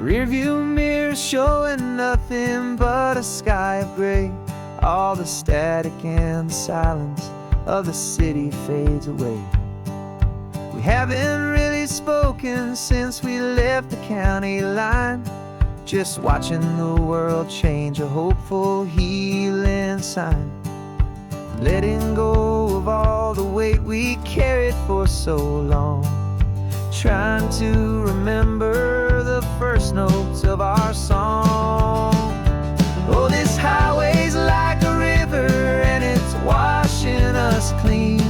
rearview mirror showing nothing but a sky of gray. All the static and the silence of the city fades away. We haven't really spoken since we left the county line, just watching the world change, a hopeful healing sign. Letting go of all the weight we carried for so long, trying to remember the first notes of our song. Oh, this highway's like a river and it's washing us clean,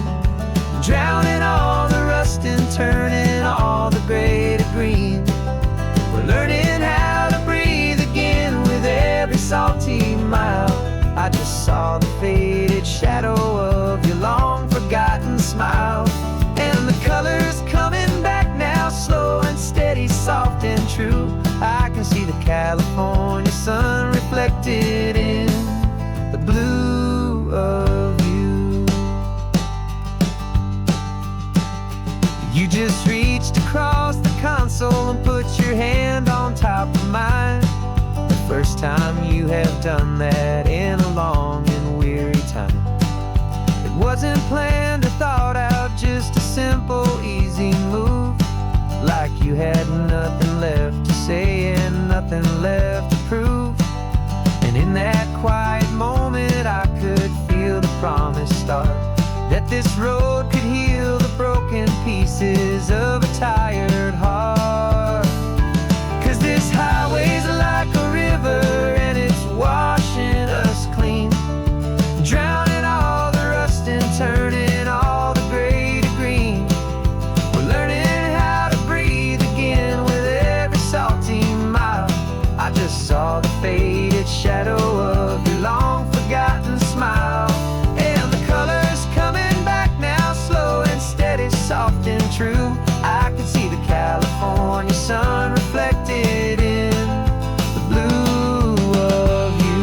drowning all the rust and turning all the gray to green. We're learning how to breathe again with every salty mile. I just saw the faded shadow of your long forgotten smile, and the colors coming back now, slow and steady, soft and true. I can see the California sun reflected in the blue of you. You just reached across the console and put your hand on top of mine. The first time you have done that in a long and weary time. It wasn't planned or thought out, just a simple, easy move. Like you had nothing left to say and nothing left to prove. And in that quiet moment I could feel the promise start, that this road could heal the broken pieces of a tired heart. 'Cause this highway's like a river and it's washing us clean, drowning all the rust and turning all the gray to green. We're learning how to breathe again with every salty mile. I just saw the faded shadow of your long forgotten smile, and the colors coming back now, slow and steady, soft and true. I can see the California sun reflected in the blue of you.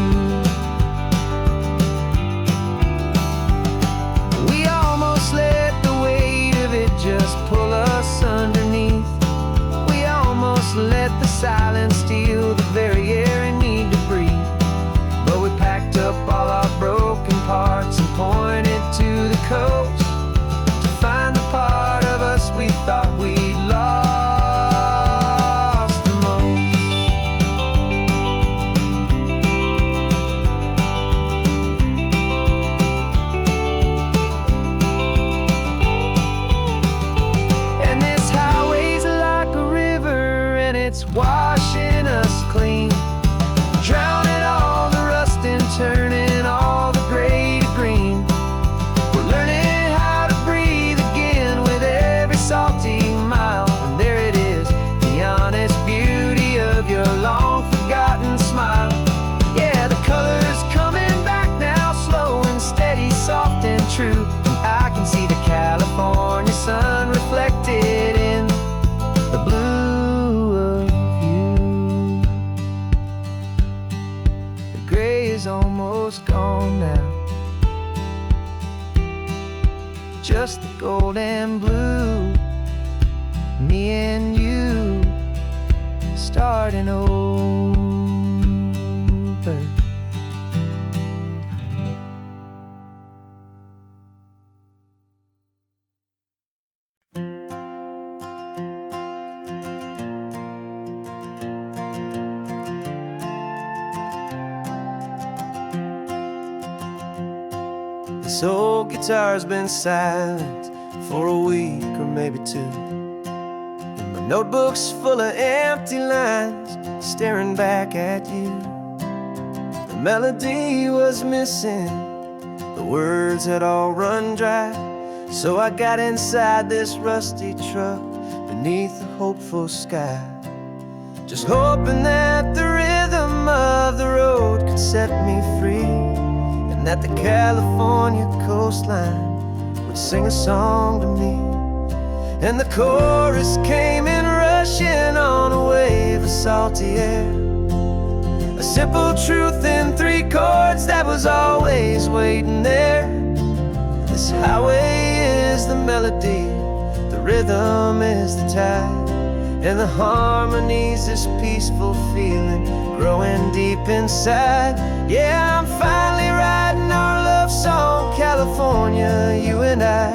We almost let the weight of it just pull us underneath. We almost let the silence steal the very air we need to breathe. But we packed up all our broken parts and pointed to the coast to find the part of us we thought we'd lost the most. And this highway's like a river and it's washing us clean, drowning all the rust and turning all the gray to green. We're learning how to breathe again with every salty mile. And there it is, the honest beauty of your long forgotten smile. Yeah, the colors coming back now, slow and steady, soft and true. I can see the California sun reflected in the blue of you. The gray is almost gone now, just the gold and blue. Me and you starting over. This old guitar's been silent for a week or maybe two, and my notebook's full of empty lines staring back at you. The melody was missing, the words had all run dry, so I got inside this rusty truck beneath the hopeful sky, just hoping that the rhythm of the road could set me free, and that the California coastline would sing a song to me. And the chorus came in rushing on a wave of salty air, a simple truth in 3 chords that was always waiting there. This highway is the melody, the rhythm is the tide, and the harmonies, this peaceful feeling growing deep inside. Yeah, I'm finally writing our love song, California, you and I.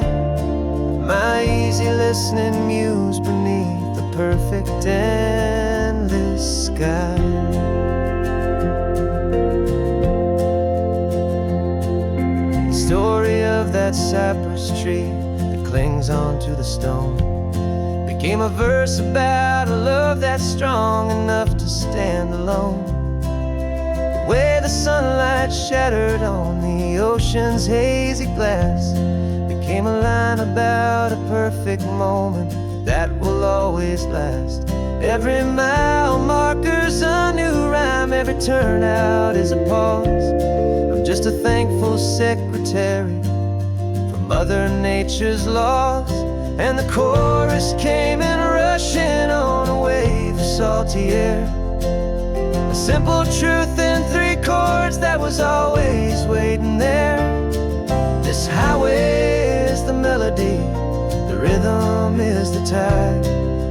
My easy listening muse beneath the perfect endless sky. The story of that cypress tree that clings onto the stone became a verse about a love that's strong enough to stand alone. The way the sunlight shattered on the ocean's hazy glass became a line about a perfect moment that will always last. Every mile marker's a new rhyme, every turnout is a pause. I'm just a thankful secretary for Mother Nature's laws. And the chorus came in rushing on a wave of salty air. A simple truth in 3 chords that was always waiting there. This highway is the melody, the rhythm is the tide,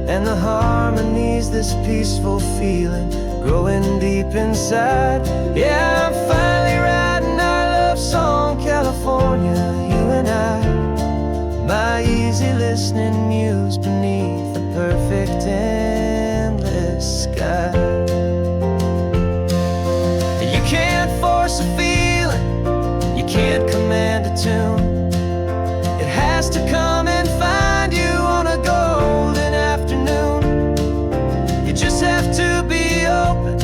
and the harmonies, this peaceful feeling growing deep inside. Yeah, I'm finally writing our love song, California, you and I. My easy listening muse beneath the perfect endless sky. You can't force a feeling, you can't command a tune. It has to come and find you on a golden afternoon. You just have to be open,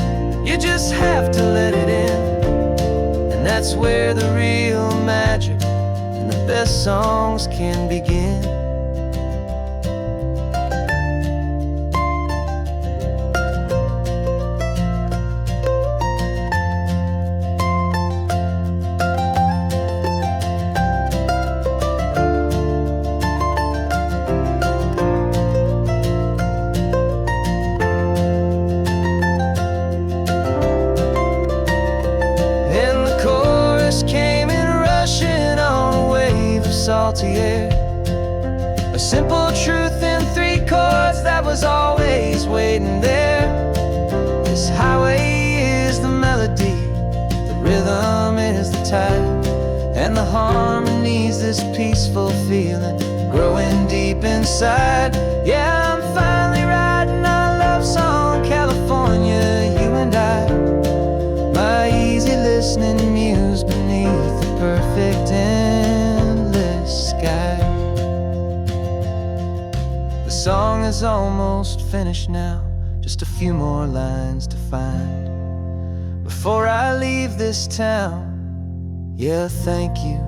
you just have to let it in. And that's where the real magic, the best songs can begin. And the chorus came in rushing on a wave of salty air. A simple truth in 3 chords that was always waiting there. This highway is the melody, the rhythm is the tide, and the harmonies, this peaceful feeling growing deep inside. Yeah, I'm finally writing our love song, California, you and I. My easy listening muse beneath the perfect endless sky. The song is almost finished now, just a few more lines to find before I leave this town. Yeah, thank you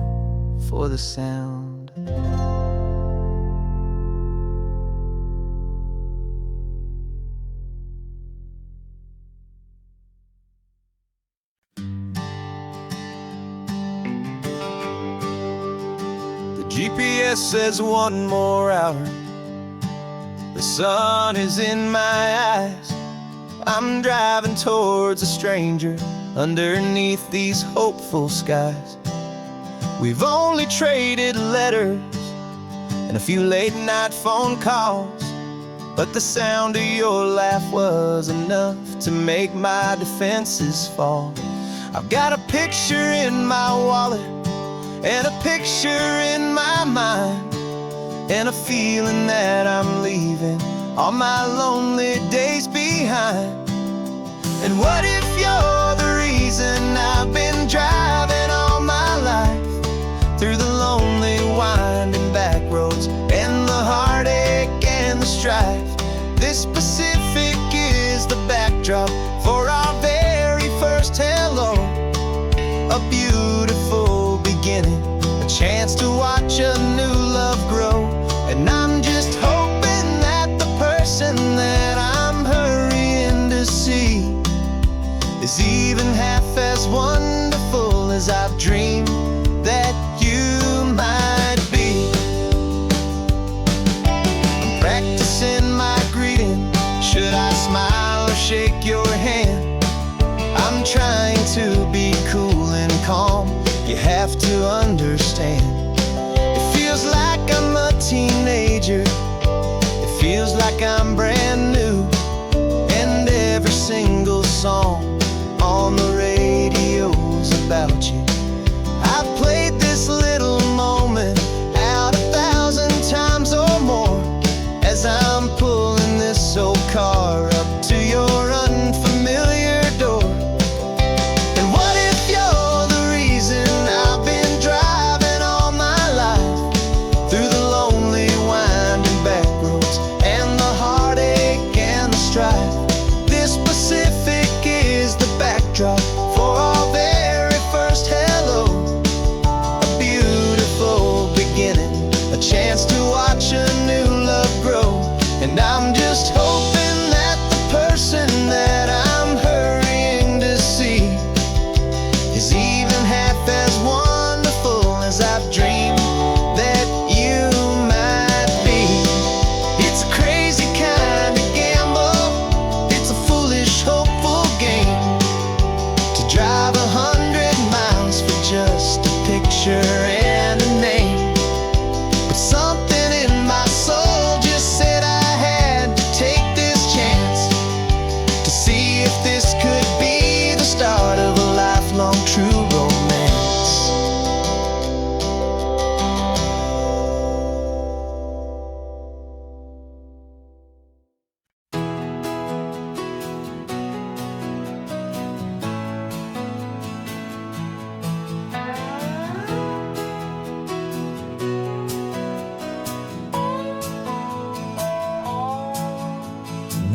for the sound. GPS says 1 more hour. The sun is in my eyes. I'm driving towards a stranger underneath these hopeful skies. We've only traded letters and a few late night phone calls, but the sound of your laugh was enough to make my defenses fall. I've got a picture in my wallet and a picture in my mind, and a feeling that I'm leaving all my lonely days behind. And what if you're the reason I've been driving all my life, through the lonely winding back roads and the heartache and the strife? This Pacific is the backdrop for our very first hello. A beautiful beginning, a chance to watch a new love grow. And I'm just hoping that the person that I'm hurrying to see is even half as wonderful as I've dreamed that you might be. I'm practicing my greeting. Should I smile or shake your hand? I'm trying to be cool and calm. You have to understand. It feels like I'm a teenager. It feels like I'm brand new.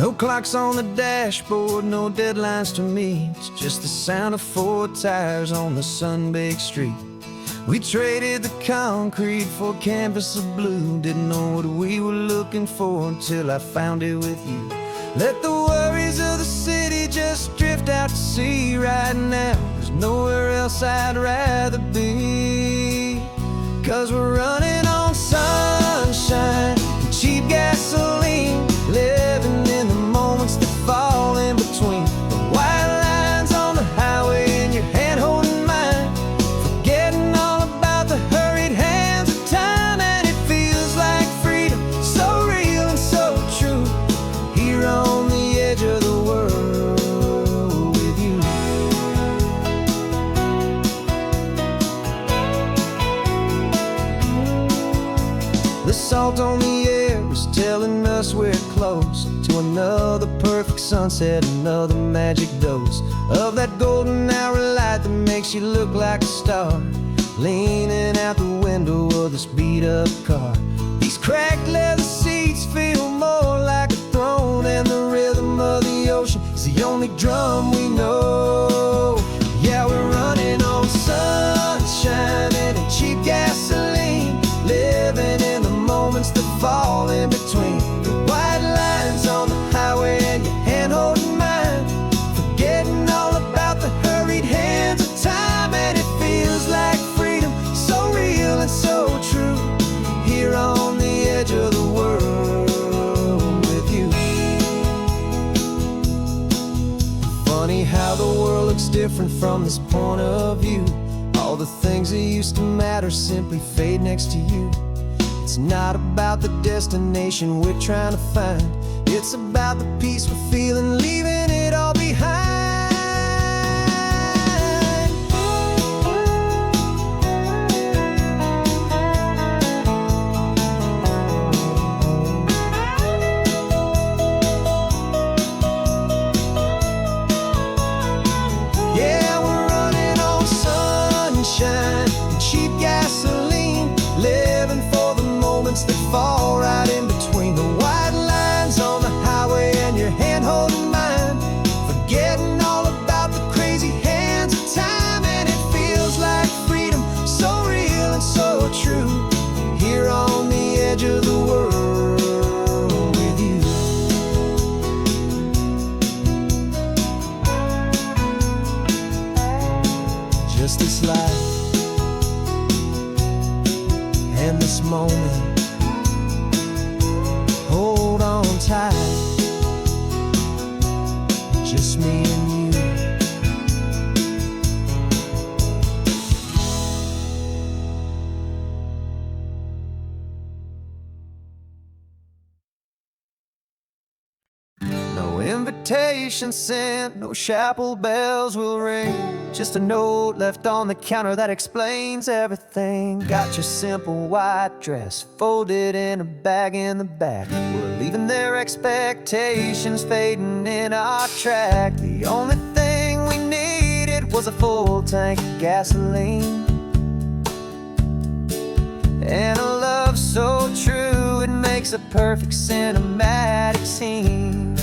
No clocks on the dashboard, no deadlines to meet. It's just the sound of 4 tires on the sun-baked street. We traded the concrete for a canvas of blue. Didn't know what we were looking for until I found it with you. Let the worries of the city just drift out to sea right now. There's nowhere else I'd rather be. 'Cause we're running on sunshine and cheap gasoline, living in the moments that fall in between. The white lines on the highway and your hand holding mine, forgetting all about the hurried hands of time. And it feels like freedom, so real and so true, here on the edge of the world with you. The salt on the air is telling us we're close to another perfect sunset, another magic dose of that golden hour light that makes you look like a star, leaning out the window of this beat-up car. These cracked leather seats feel more like a throne, and the rhythm of the ocean is the only drum we know. Yeah, we're running on sunshine and cheap gasoline, living in the moments that fall in between. The white lines on the highway and your hand holding mine, forgetting all about the hurried hands of time. And it feels like freedom, so real and so true, here on the edge of the world with you. Funny how the world looks different from this point of view. All the things that used to matter simply fade next to you. It's not about the destination we're trying to find, it's about the peace we're feeling, leaving it all behind. Yeah, we're running on sunshine and cheap gasoline, living for the moments that fall right in between. The white lines on the highway and your hand holding mine, forgetting all about the crazy hands of time. And it feels like freedom, so real and so true, here on the edge of the world with you. Just this life and this moment, hold on tight, just me and you. No invitation sent, no chapel bells will ring, just a note left on the counter that explains everything. Got your simple white dress folded in a bag in the back. We're leaving their expectations fading in our track. The only thing we needed was a full tank of gasoline, and a love so true it makes a perfect cinematic scene.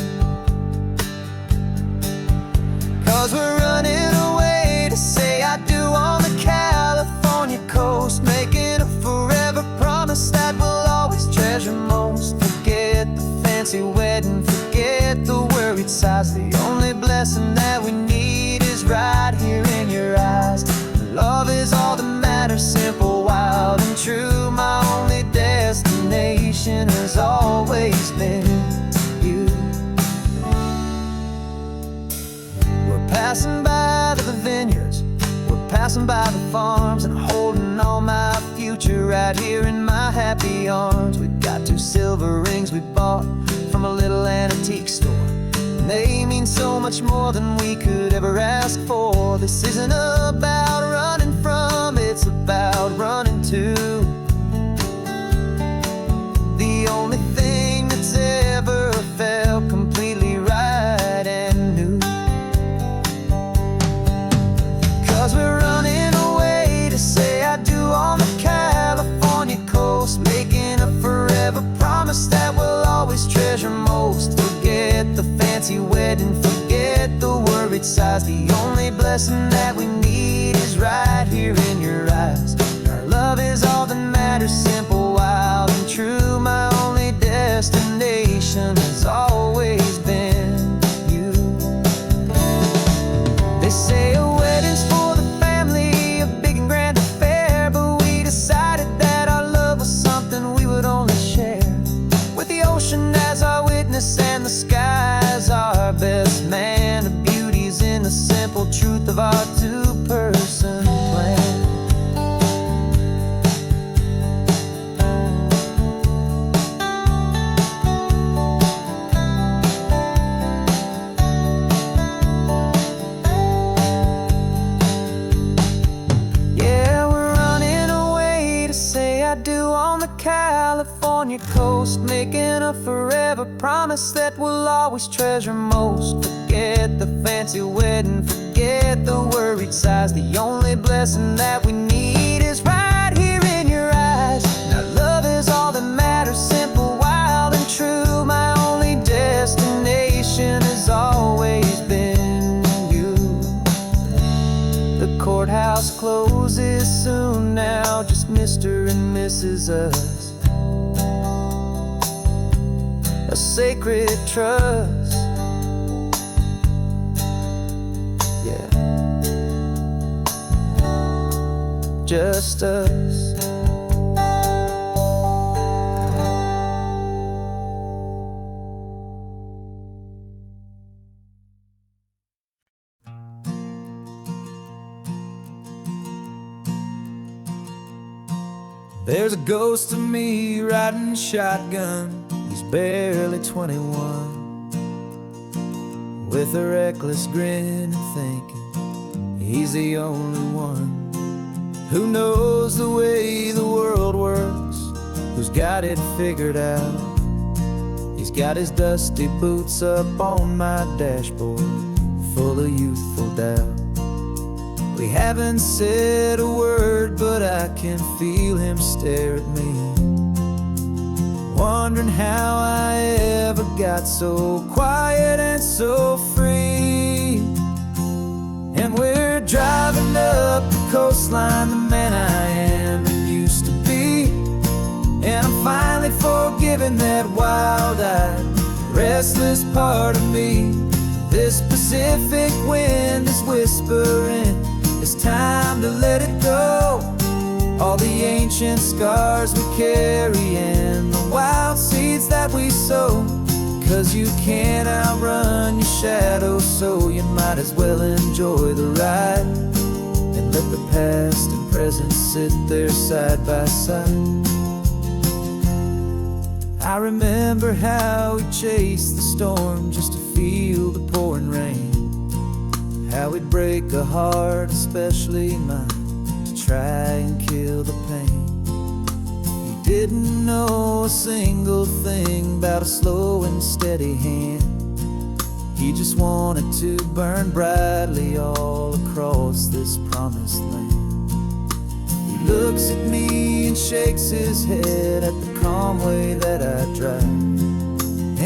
'Cause we're running away to say I do on the California coast, making a forever promise that we'll always treasure most. Forget the fancy wedding, forget the worried sighs. The only blessing that we need is right here in your eyes. Love is all that matters, simple, wild and true. My only destination has always been you. Passing by the vineyards, we're passing by the farms, and holding all my future right here in my happy arms. We've got 2 silver rings we bought from a little antique store, and they mean so much more than we could ever ask for. This isn't about running from, it's about running to. The only thing that's ever felt completely right and new. 'Cause we're running away to say I do on the California coast, making a forever promise that we'll always treasure most. Forget size. The only blessing that we need is right here in your eyes. Our love is all that matters, simple, wild, and true. My only destination has always been you. They say a wedding's for the family, a big and grand affair, but we decided that our love was something we would only share with the ocean as our witness and the sky as our best man. The beauty's in the simple truth of our two-person plan. On the California coast, making a forever promise that we'll always treasure most. Forget the fancy wedding, forget the worried sighs. The only blessing that we need is right here in your eyes. Now love is all that matters, simple, wild, and true. My only destination has always been you. The courthouse closes soon now, just Mr. and Mrs. Us. A sacred trust. Yeah, just us. There's a ghost of me riding shotgun. He's barely 21, with a reckless grin and thinking he's the only one who knows the way the world works, who's got it figured out. He's got his dusty boots up on my dashboard, full of youthful doubt. We haven't said a word, but I can feel him stare at me, wondering how I ever got so quiet and so free. And we're driving up the coastline, the man I am and used to be. And I'm finally forgiving that wild-eyed, restless part of me. This Pacific wind is whispering, it's time to let it go. All the ancient scars we carry and the wild seeds that we sow. 'Cause you can't outrun your shadow, so you might as well enjoy the ride and let the past and present sit there side by side. I remember how we chased the storm just to feel the pouring rain, how we'd break a heart, especially mine, to try and kill the pain. He didn't know a single thing about a slow and steady hand. He just wanted to burn brightly all across this promised land. He looks at me and shakes his head at the calm way that I drive,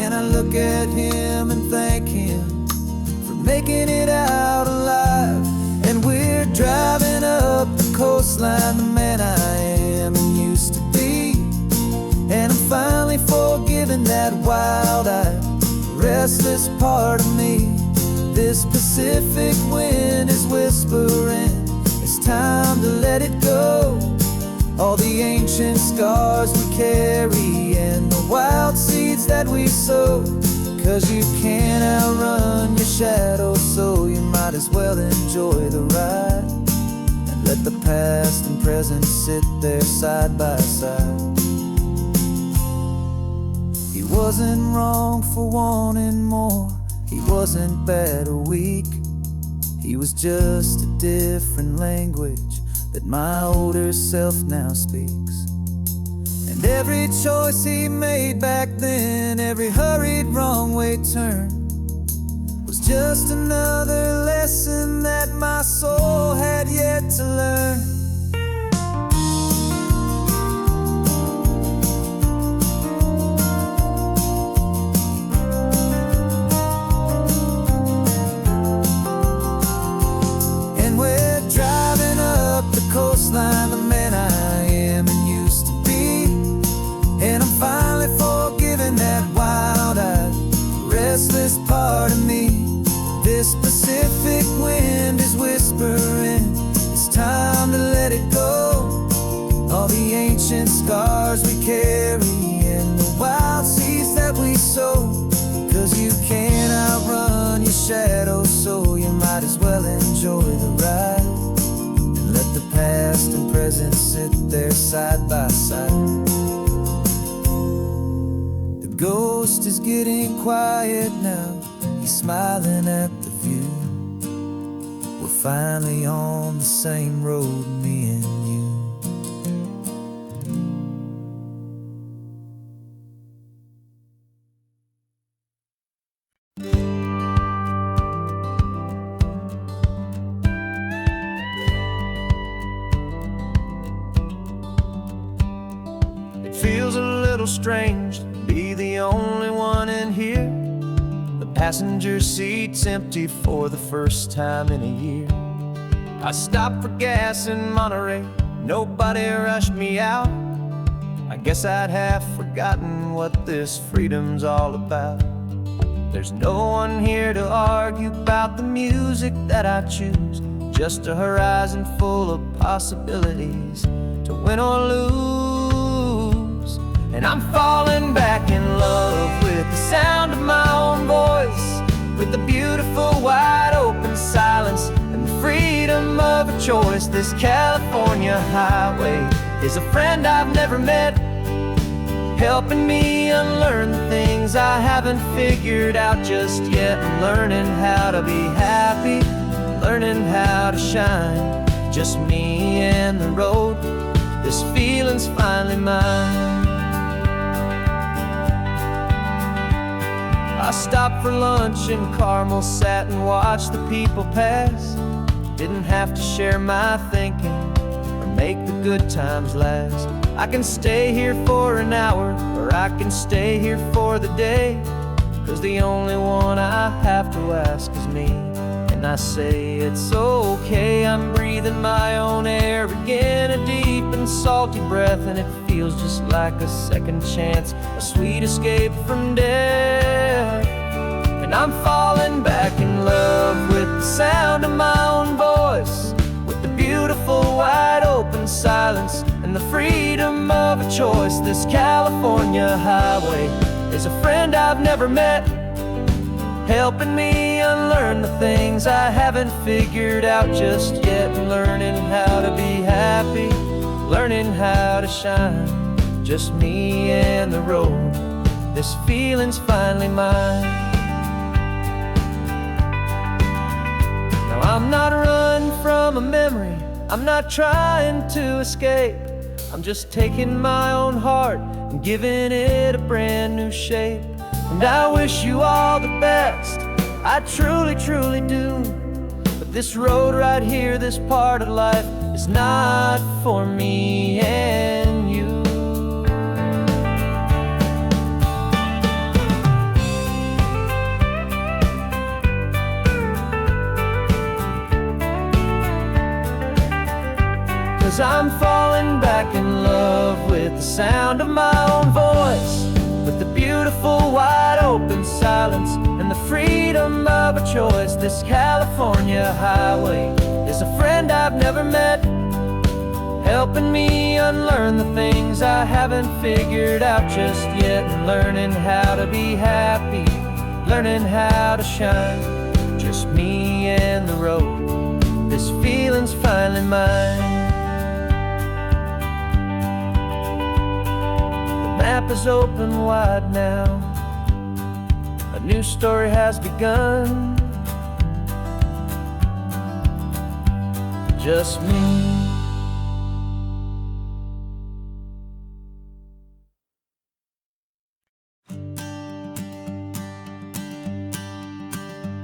and I look at him and thank him for making it out alive. And we're driving up the coastline, the man I am and used to be. And I'm finally forgiving that wild-eyed, restless part of me. This Pacific wind is whispering, it's time to let it go. All the ancient scars we carry and the wild seeds that we sow. 'Cause you can't outrun your shadow, so you might as well enjoy the ride and let the past and present sit there side by side. He wasn't wrong for wanting more, he wasn't bad or weak. He was just a different language that my older self now speaks. And every choice he made back then, every hurried wrong way turn, was just another lesson that my soul had yet to learn. all the ancient scars we carry and the wild seeds that we sow. 'Cause you can't outrun your shadow, so you might as well enjoy the ride. And let the past and present sit there side by side. The ghost is getting quiet now, he's smiling at the view. We're finally on the same road, me and you. It feels a little strange to be the only one in here. The passenger seat's empty for the first time in a year. I stopped for gas in Monterey, nobody rushed me out. I guess I'd have forgotten what this freedom's all about. There's no one here to argue about the music that I choose, just a horizon full of possibilities to win or lose. And I'm falling back in love with the sound of my own voice, with the beautiful wide open silence and the freedom of a choice. This California highway is a friend I've never met, helping me unlearn the things I haven't figured out just yet. I'm learning how to be happy, learning how to shine, just me and the road. This feeling's finally mine. I stopped for lunch in Carmel, sat and watched the people pass. Didn't have to share my thinking or make the good times last. I can stay here for an hour, or I can stay here for the day. 'Cause the only one I have to ask is me. And I say it's okay, I'm breathing my own air again, a deep and salty breath, and it feels just like a second chance, a sweet escape from death. And I'm falling back in love with the sound of my own voice, with the beautiful wide open silence and the freedom of a choice. This California highway is a friend I've never met, helping me unlearn the things I haven't figured out just yet. Learning how to be happy, learning how to shine, just me and the road. This feeling's finally mine. Now I'm not running from a memory, I'm not trying to escape. I'm just taking my own heart and giving it a brand new shape. And I wish you all the best, I truly, truly do. But this road right here, this part of life, is not for me and you. Cause I'm falling back in love with the sound of my own voice, with the beautiful wide open silence and the freedom of a choice. This California highway is a friend I've never met, helping me unlearn the things I haven't figured out just yet. And learning how to be happy, learning how to shine, just me and the road. This feeling's finally mine. The map is open wide now, a new story has begun, just me.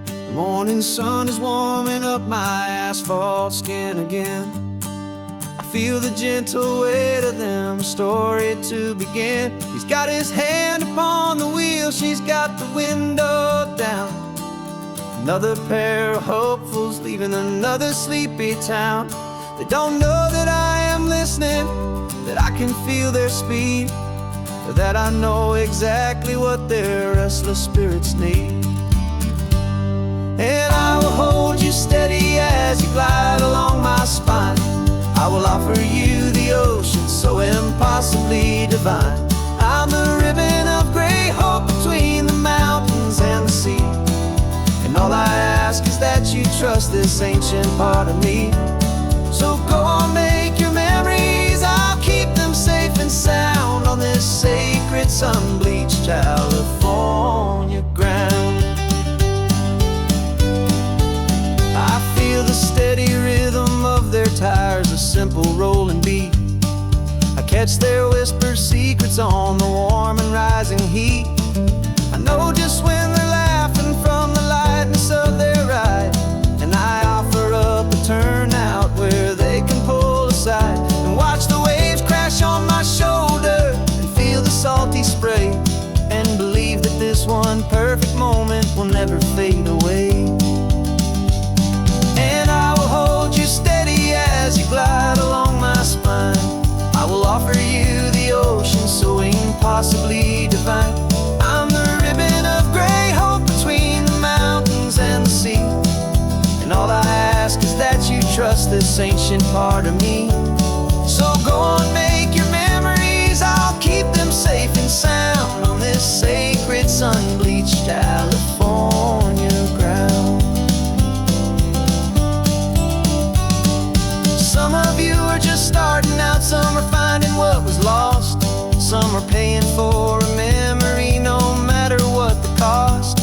The morning sun is warming up my asphalt skin again. I feel the gentle weight of them, a story to begin. He's got his hand upon the wheel, she's got the window down. Another pair of hopefuls leaving another sleepy town. They don't know that I am listening, that I can feel their speed, or that I know exactly what their restless spirits need. And I will hold you steady as you glide along my spine. I will offer you the ocean so impossibly divine. I'm the ribbon of gray hope between the mountains and the sea. And all I ask is that you trust this ancient part of me. So go on, make your memories, I'll keep them safe and sound on this sacred sun-bleached California ground. I feel the steady rhythm of their tires, a simple rolling beat. I catch their whispered secrets on the warm and rising heat. I know just when they're laughing from the lightness of their ride, and I offer up a turnout where they can pull aside and watch the waves crash on my shoulder and feel the salty spray, and believe that this one perfect moment will never fade away. And I will hold you steady as you glide along my spine. I will offer you the ocean so impossibly divine. I'm the ribbon of gray hope between the mountains and the sea. And all I ask is that you trust this ancient part of me. So go on, make your memories, I'll keep them safe and sound on this sacred sun-bleached California ground. Some of you are just starting out, some are finding what was lost, some are paying for a memory no matter what the cost.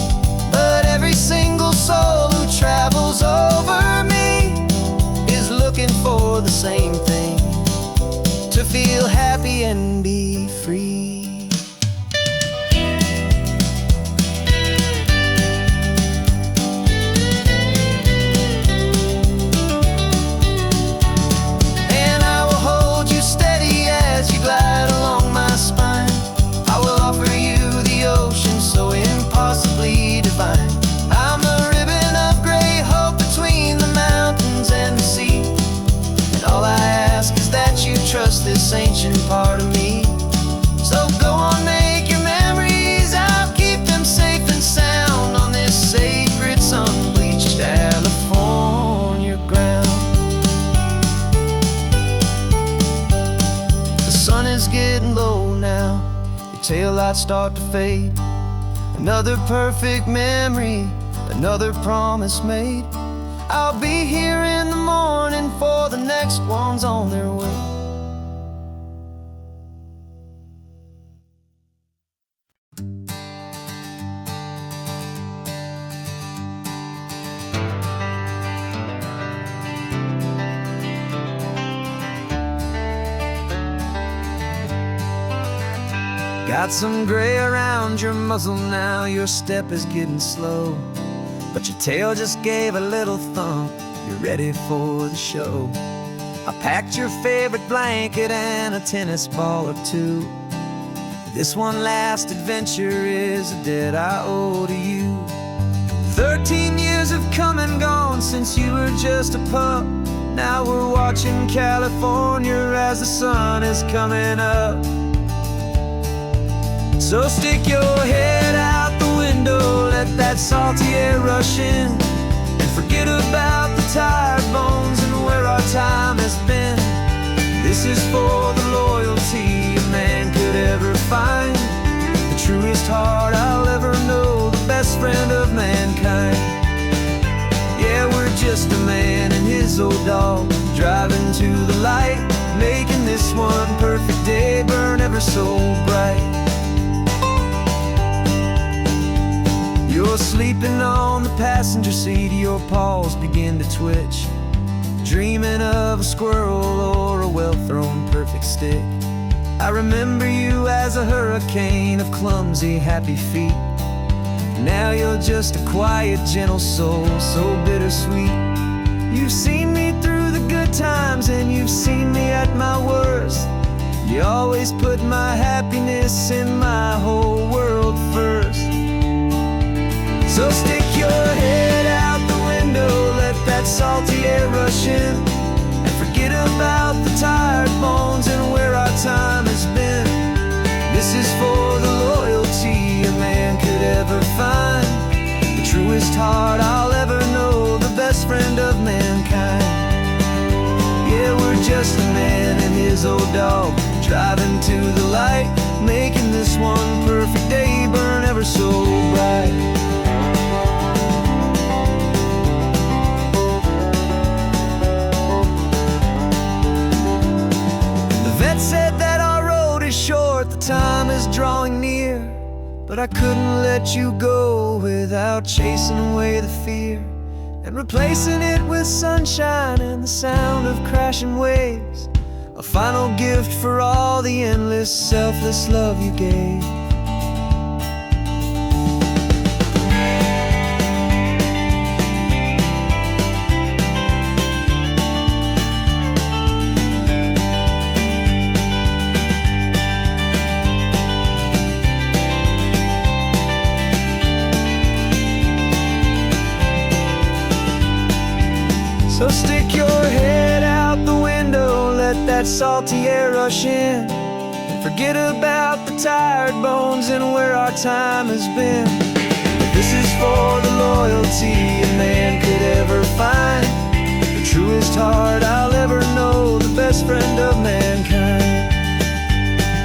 But every single soul who travels over me is looking for the same thing, to feel happy and be free. And I will hold you steady as you glide along my spine. I will offer you the ocean so impossibly divine. I'm the ribbon of gray hope between the mountains and the sea. And all I ask is that you trust this ancient part of me. So go on, make your memories, I'll keep them safe and sound on this sacred sun-bleached California ground. The sun is getting low now, your taillights start to fade. Another perfect memory, another promise made. I'll be here in the morning for the next ones on their way. Got some gray around your muzzle now, your step is getting slow, but your tail just gave a little thump, you're ready for the show. I packed your favorite blanket and a tennis ball or two. This one last adventure is a debt I owe to you. 13 years have come and gone since you were just a pup. Now we're watching California as the sun is coming up. So stick your head out the window, let that salty air rush in, and forget about the tired bones and where our time has been. This is for the loyalty a man could ever find, the truest heart I'll ever know, the best friend of mankind. Yeah, we're just a man and his old dog, driving to the light, making this one perfect day burn ever so bright. You're sleeping on the passenger seat, your paws begin to twitch, dreaming of a squirrel or a well-thrown perfect stick. I remember you as a hurricane of clumsy, happy feet. Now you're just a quiet, gentle soul, so bittersweet. You've seen me through the good times and you've seen me at my worst. You always put my happiness in my whole world first. So stick your head out the window, let that salty air rush in, and forget about the tired bones and where our time has been. This is for the loyalty a man could ever find, the truest heart I'll ever know, the best friend of mankind. Yeah, we're just a man and his old dog, driving to the light, making this one perfect day burn ever so bright. The vet said that our road is short, the time is drawing near, but I couldn't let you go without chasing away the fear and replacing it with sunshine and the sound of crashing waves. A final gift for all the endless, selfless love you gave. So stick your head out the window, let that salty air rush in, and forget about the tired bones and where our time has been. This is for the loyalty a man could ever find, the truest heart I'll ever know, the best friend of mankind.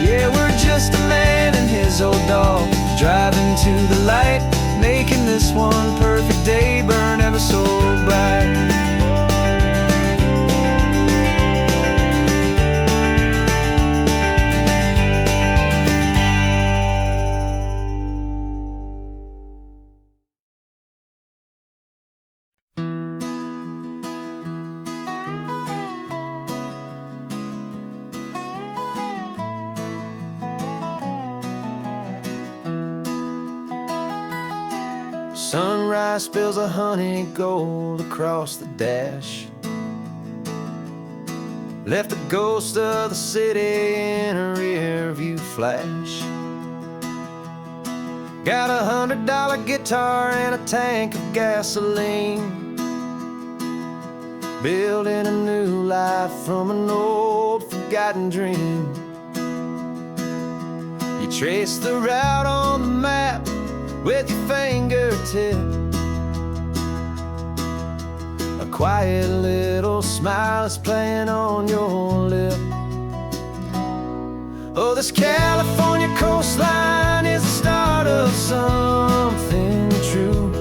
Yeah, we're just a man and his old dog, driving to the light, making this one perfect day burn ever so bright. Sunrise spills a honey gold across the dash, left the ghost of the city in a rear view flash. Got a $100 guitar and a tank of gasoline, building a new life from an old forgotten dream. You trace the route on the map with your fingertip, a quiet little smile is playing on your lip. Oh, this California coastline is the start of something true.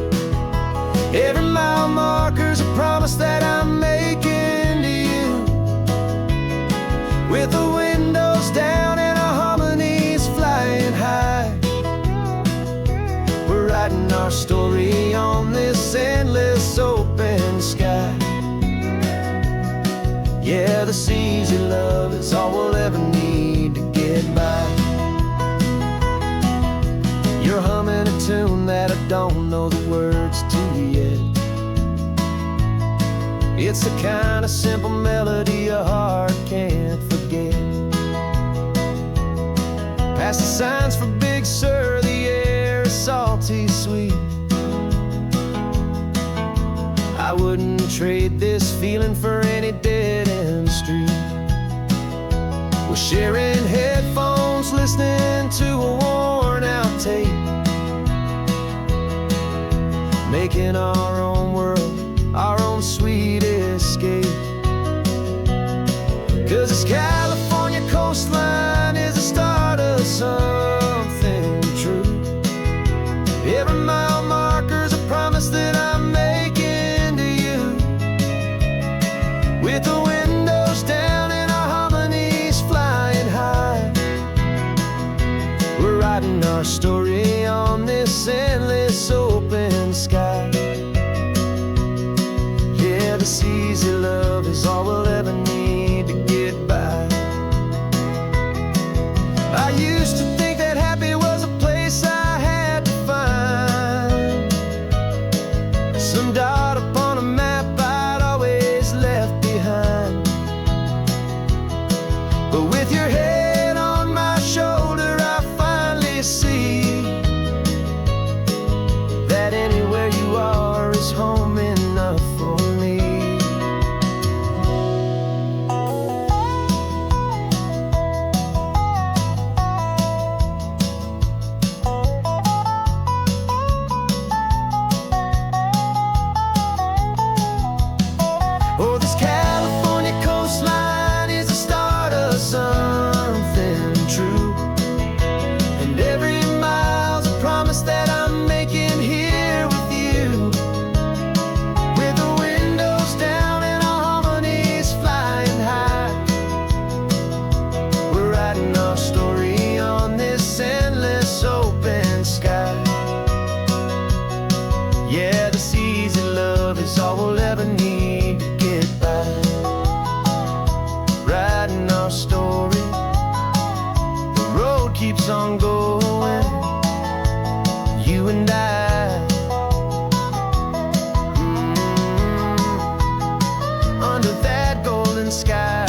Every mile marker's a promise that I'm making to you, with the windows down and our harmonies flying high. We're writing our story on this endless open sky. Yeah, this easy love is all we'll ever need to get by. You're humming a tune that I don't know the words to yet. It's the kind of simple melody a heart can't forget. Past the signs for Big Sur, the air is salty sweet. I wouldn't trade this feeling for any dead-end street. We're sharing headphones, listening to a worn-out tape, making our own world, our own sweet escape. 'Cause this California coastline is the start of something true. Every mile marker's a promise that I'm making to you, with the windows down and our harmonies flying high. We're writing our story on this endless open sky. Yeah, this easy love is all we'll ever need to get by. I used to think that happy was a place I had to find, some dot upon a map I'd always left behind. But with your head on my shoulder, I finally see that anywhere you are is home enough for me. keeps on going, you and I, under that golden sky.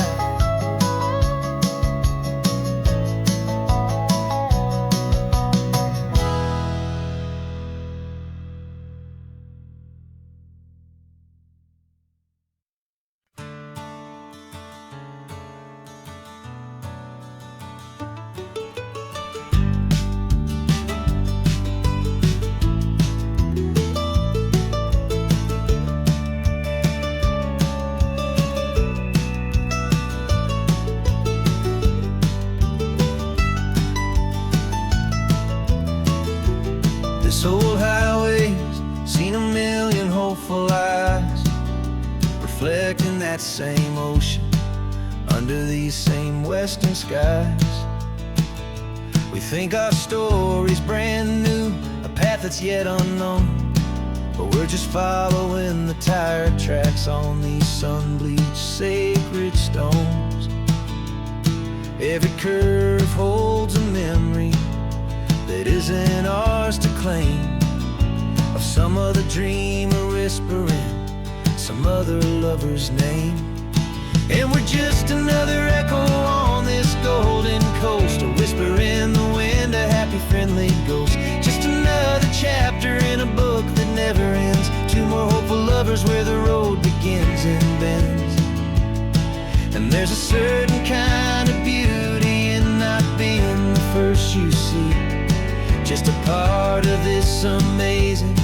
This old highway's seen a million hopeful eyes, reflecting that same ocean under these same western skies. We think our story's brand new, a path that's yet unknown, but we're just following the tire tracks on these sun-bleached sacred stones. Every curve holds a memory that isn't ours to claim, of some other dreamer whispering some other lover's name. And we're just another echo on this golden coast, a whisper in the wind, a happy friendly ghost. Just another chapter in a book that never ends, two more hopeful lovers where the road begins and bends. And there's a certain kind of beauty in not being the first you see, just a part of this amazing,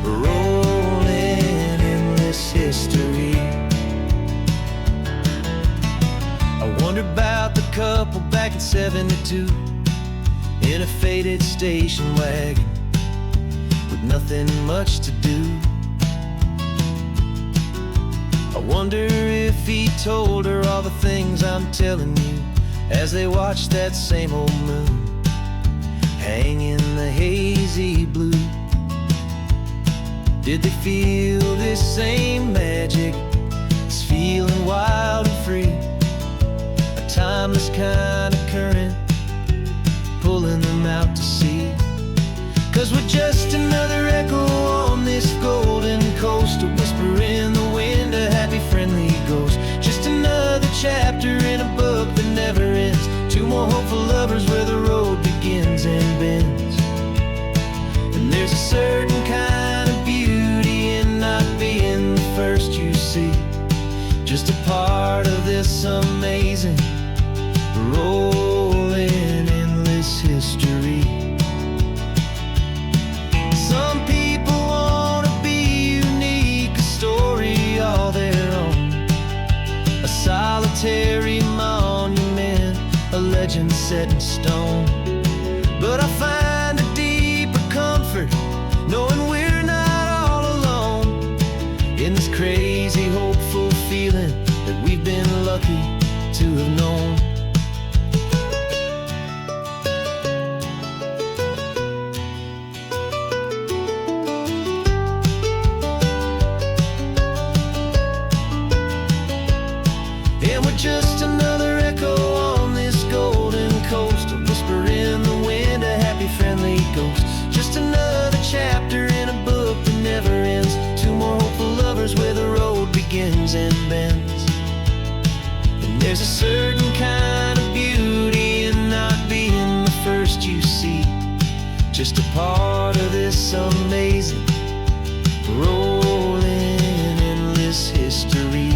rolling endless history. I wonder about the couple back in '72 in a faded station wagon with nothing much to do. I wonder if he told her all the things I'm telling you as they watched that same old moon hang in the hazy blue. Did they feel this same magic, this feeling wild and free, a timeless kind of current pulling them out to sea? 'Cause we're just another echo on this golden coast, a whisper in the wind, a happy friendly ghost. Just another chapter in a book that never ends, two more hopeful lovers where the road begins and bends. And there's a certain kind of beauty in not being the first you see, just a part of this amazing, rolling endless history. Some people want to be unique, a story all their own, a solitary monument, a legend set in stone. But I find a deeper comfort knowing we're not all alone in this crazy, hopeful feeling that we've been lucky to have known. And we're just another echo on this golden coast, a whisper in the wind, a happy friendly ghost. Just another chapter in a book that never ends, two more hopeful lovers where the road begins and bends. And there's a certain kind of beauty in not being the first you see, just a part of this amazing, rolling endless history.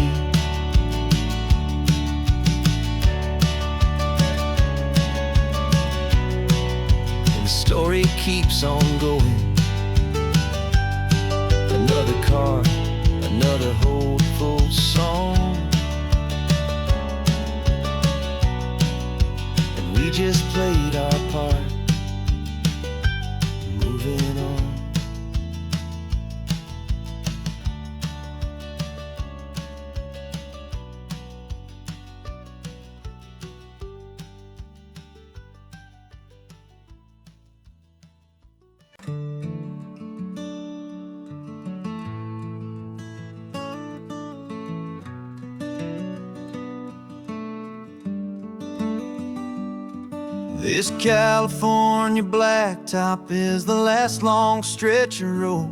Story keeps on going, another car, another hopeful song, and we just played our part, moving on. This California blacktop is the last long stretch of road,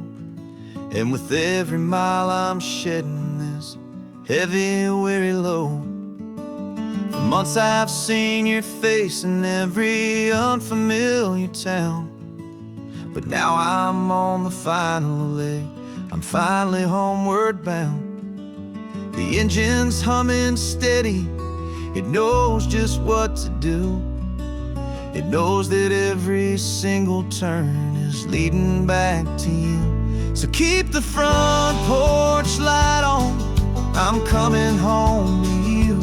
and with every mile I'm shedding this heavy, weary load. For months I've seen your face in every unfamiliar town, but now I'm on the final leg, I'm finally homeward bound. The engine's humming steady, it knows just what to do. It knows that every single turn is leading back to you. So keep the front porch light on, I'm coming home to you.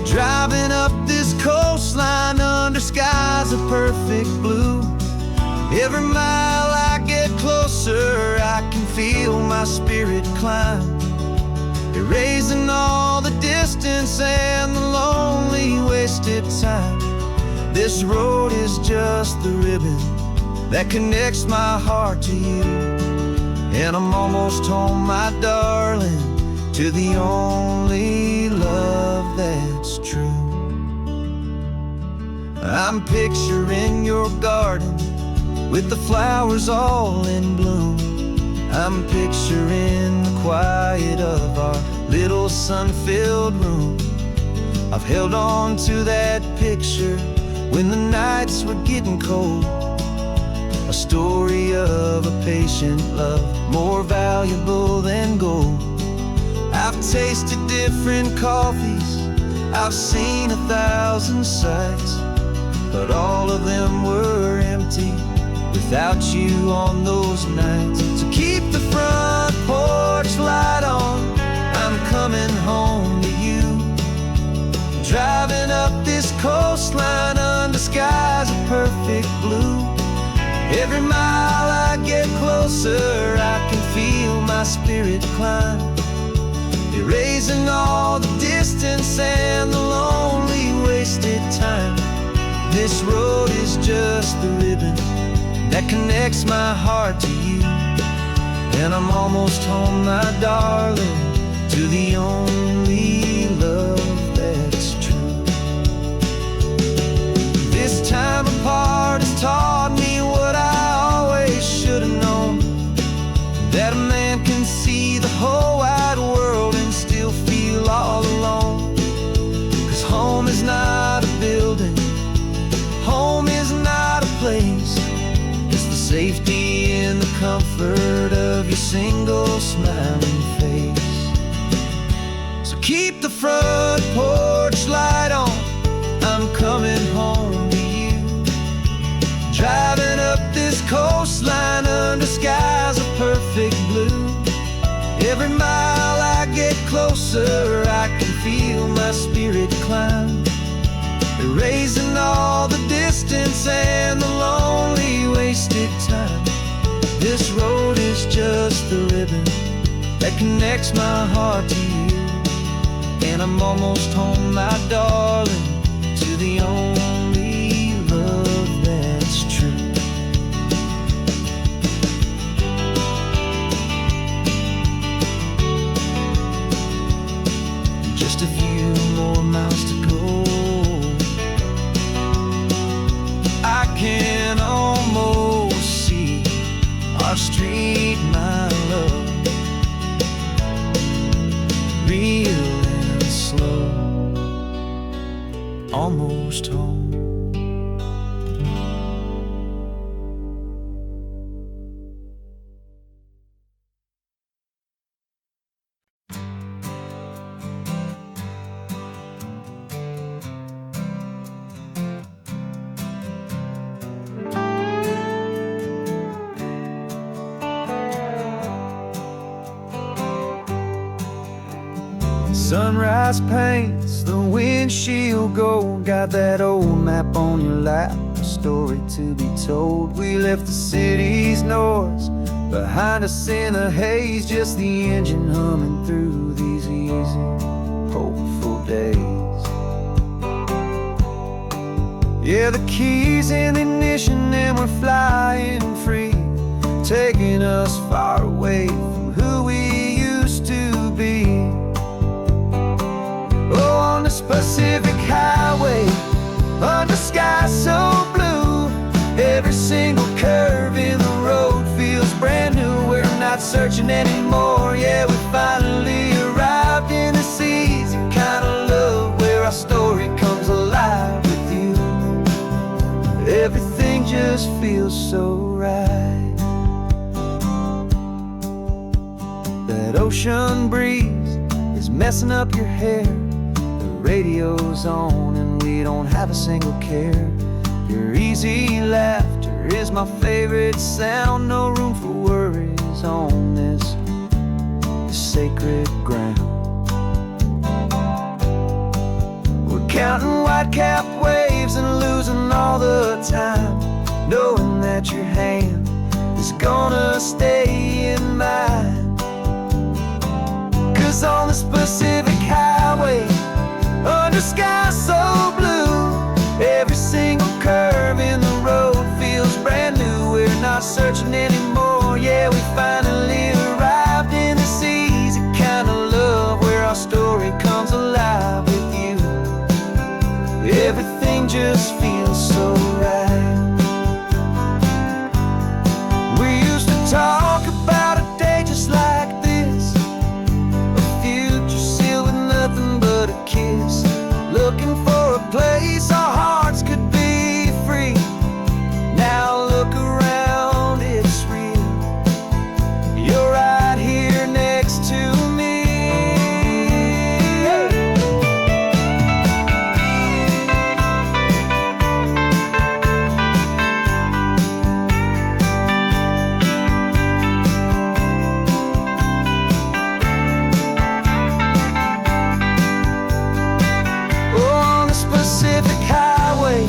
Driving up this coastline under skies of perfect blue. Every mile I get closer, I can feel my spirit climb, erasing all the distance and the lonely wasted time. This road is just the ribbon that connects my heart to you, and I'm almost home, my darling, to the only love that's true. I'm picturing your garden with the flowers all in bloom. I'm picturing the quiet of our little sun-filled room. I've held on to that picture when the nights were getting cold, a story of a patient love, more valuable than gold. I've tasted different coffees, I've seen 1,000 sights, but all of them were empty without you on those nights. So keep the front porch light on, I'm coming home to you. Driving up this coastline under skies of perfect blue. Every mile I get closer, I can feel my spirit climb, erasing all the distance and the lonely wasted time. This road is just the ribbon that connects my heart to you, and I'm almost home, my darling, to the only love that's true. This time apart has taught me what I always should have known, that a man can see the whole wide world and still feel all alone. 'Cause home is not a building, home is not a place, it's the safety and the comfort of your single smiling face. So keep the front porch light on, I'm coming home to you. Driving up this coastline under skies of perfect blue. Every mile I get closer, I can feel my spirit climb, erasing all the distance and the lonely wasted time. This road is just the ribbon that connects my heart to you, and I'm almost home, my darling, to the only love that's true. Just a few more miles to go, I can almost see our street, my love, real and slow, almost home. Sunrise paints the windshield gold, got that old map on your lap, a story to be told. We left the city's noise behind us in the haze, just the engine humming through these easy, hopeful days. Yeah, the keys in the ignition and we're flying free, taking us far away from who we used to be. Oh, on this Pacific highway, under skies not searching anymore. Yeah, we finally arrived in this easy kind of love where our story comes alive with you. Everything just feels so right. That ocean breeze is messing up your hair. The radio's on and we don't have a single care. Your easy laughter is my favorite sound. No room for worries on this sacred ground. We're counting white-capped waves and losing all the time, knowing that your hand is gonna stay in mine. 'Cause on this Pacific highway, under sky so blue, every single curve in the road feels brand new. We're not searching anymore. Yeah, we finally arrived in this easy kind of love where our story comes alive with you. Everything just feels so right. We used to talk about a day just like this, a future sealed with nothing but a kiss, looking for a place our hearts could be free. Now look around, it's real. You're right here next to me. On this Pacific highway,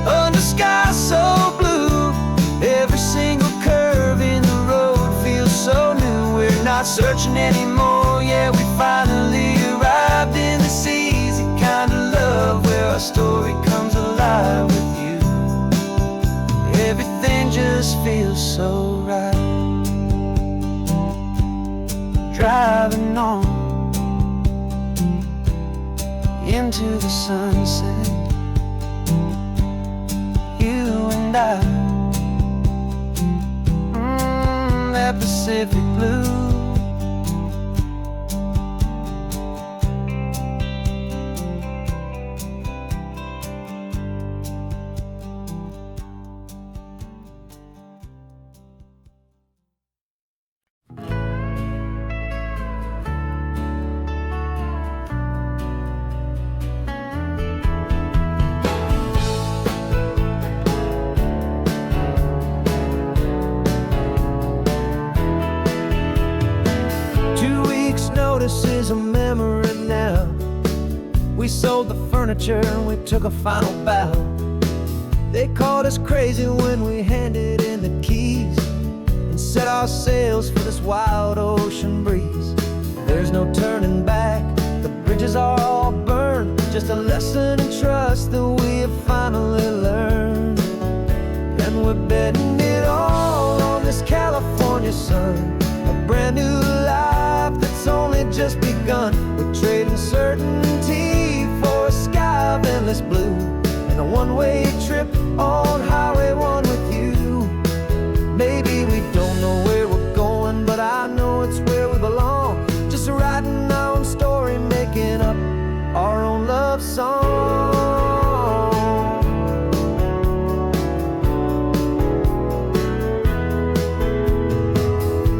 under sky so blue, every single curve in the road feels so new. We're not searching anymore. Yeah, we finally arrived in this easy kind of love where our story comes alive with you. Everything just feels so right. Driving on into the sunset, you and I, that Pacific blue. Notice is a memory now. We sold the furniture and we took a final bow. They called us crazy when we handed in the keys and set our sails for this wild ocean breeze. There's no turning back, the bridges are all burned, just a lesson in trust that we have finally learned. And we're betting it all on this California sun, a brand new life that's only just begun. We're trading certainty for a sky of endless blue and a one-way trip on Highway 1 with you. Maybe we don't know where we're going, but I know it's where we belong. Just writing our own story, making up our own love song.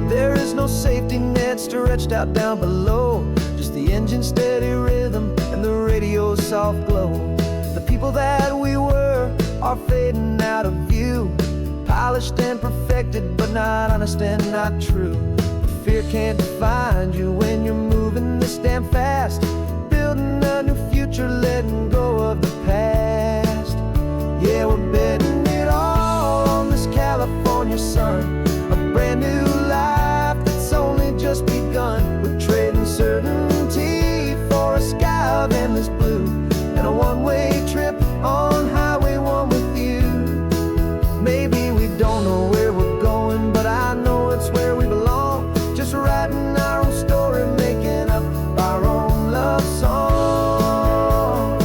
There is no safety net stretched out down below, just the engine's steady rhythm and the radio's soft glow. The people that we were are fading out of view, polished and perfected, but not honest and not true. Fear can't define you when you're moving this damn fast, building a new future, letting go of the past. Yeah, we're betting it all on this California sun, a brand new life that's only just begun. We're trading certainty for a sky of endless blue and a one-way trip on Highway 1 with you. Maybe we don't know where we're going, but I know it's where we belong. Just writing our own story, making up our own love song.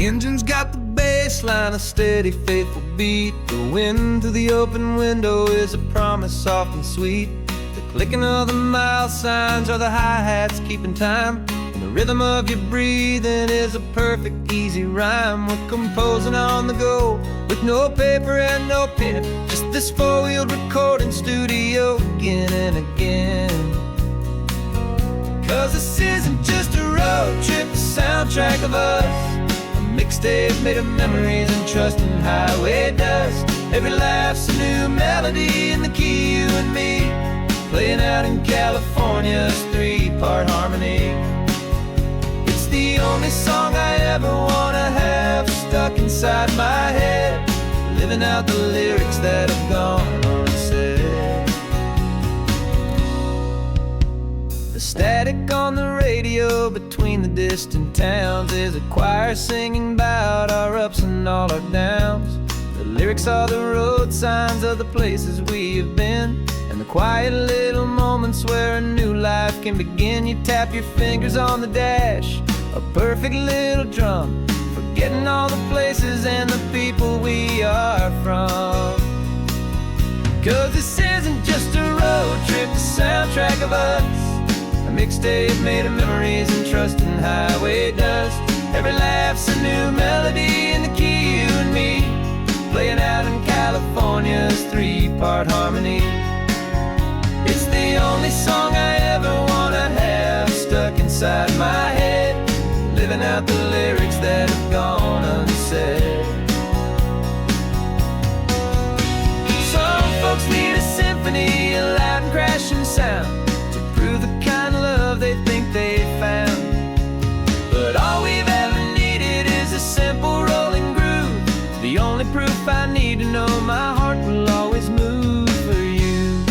engine's got the bass line, a steady, faithful beat. The wind through the open window is a promise soft and sweet. The clicking of the mile signs are the hi-hats keeping time. And the rhythm of your breathing is a perfect, easy rhyme. We're composing on the go with no paper and no pen, just this four-wheeled recording studio again and again. 'Cause this isn't just a road trip, the soundtrack of us. Mixtape made of memories and trust in highway dust. Every laugh's a new melody in the key, you and me, playing out in California's three-part harmony. It's the only song I ever wanna have stuck inside my head, living out the lyrics that have gone unsaid. The static on the radio between the distant towns is a choir singing about our ups and all our downs. The lyrics are the road signs of the places we have been, and the quiet little moments where a new life can begin. You tap your fingers on the dash, a perfect little drum, forgetting all the places and the people we are from. 'Cause this isn't just a road trip, the soundtrack of us. A mixtape made of memories and trust in highway dust. Every laugh's a new melody in the key, you and me, playing out in California's three-part harmony. It's the only song I ever wanna have stuck inside my head, living out the lyrics that have gone unsaid. Some folks need a symphony, a loud and crashing sound, the kind of love they think they found. But all we've ever needed is a simple rolling groove, the only proof I need to know my heart will always move for you.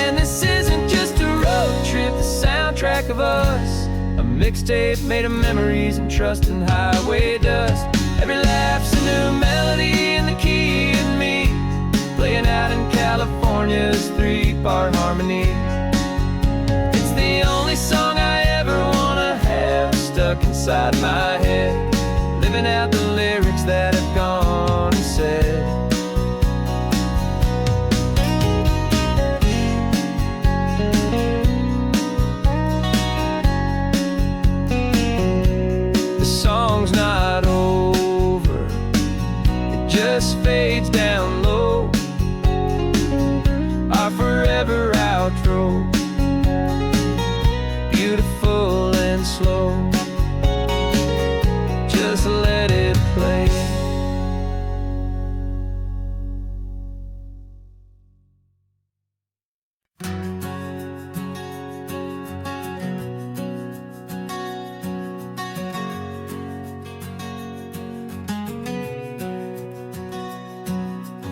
And this isn't just a road trip, the soundtrack of us. A mixtape made of memories and trust in highway dust. Every laugh's a new melody in the key, and me, playing out in California's three-part harmony. It's the only song I ever wanna have stuck inside my head, living out the lyrics that have gone and said. Song's not over, it just fades down low, our forever outro, beautiful and slow. Just let it play.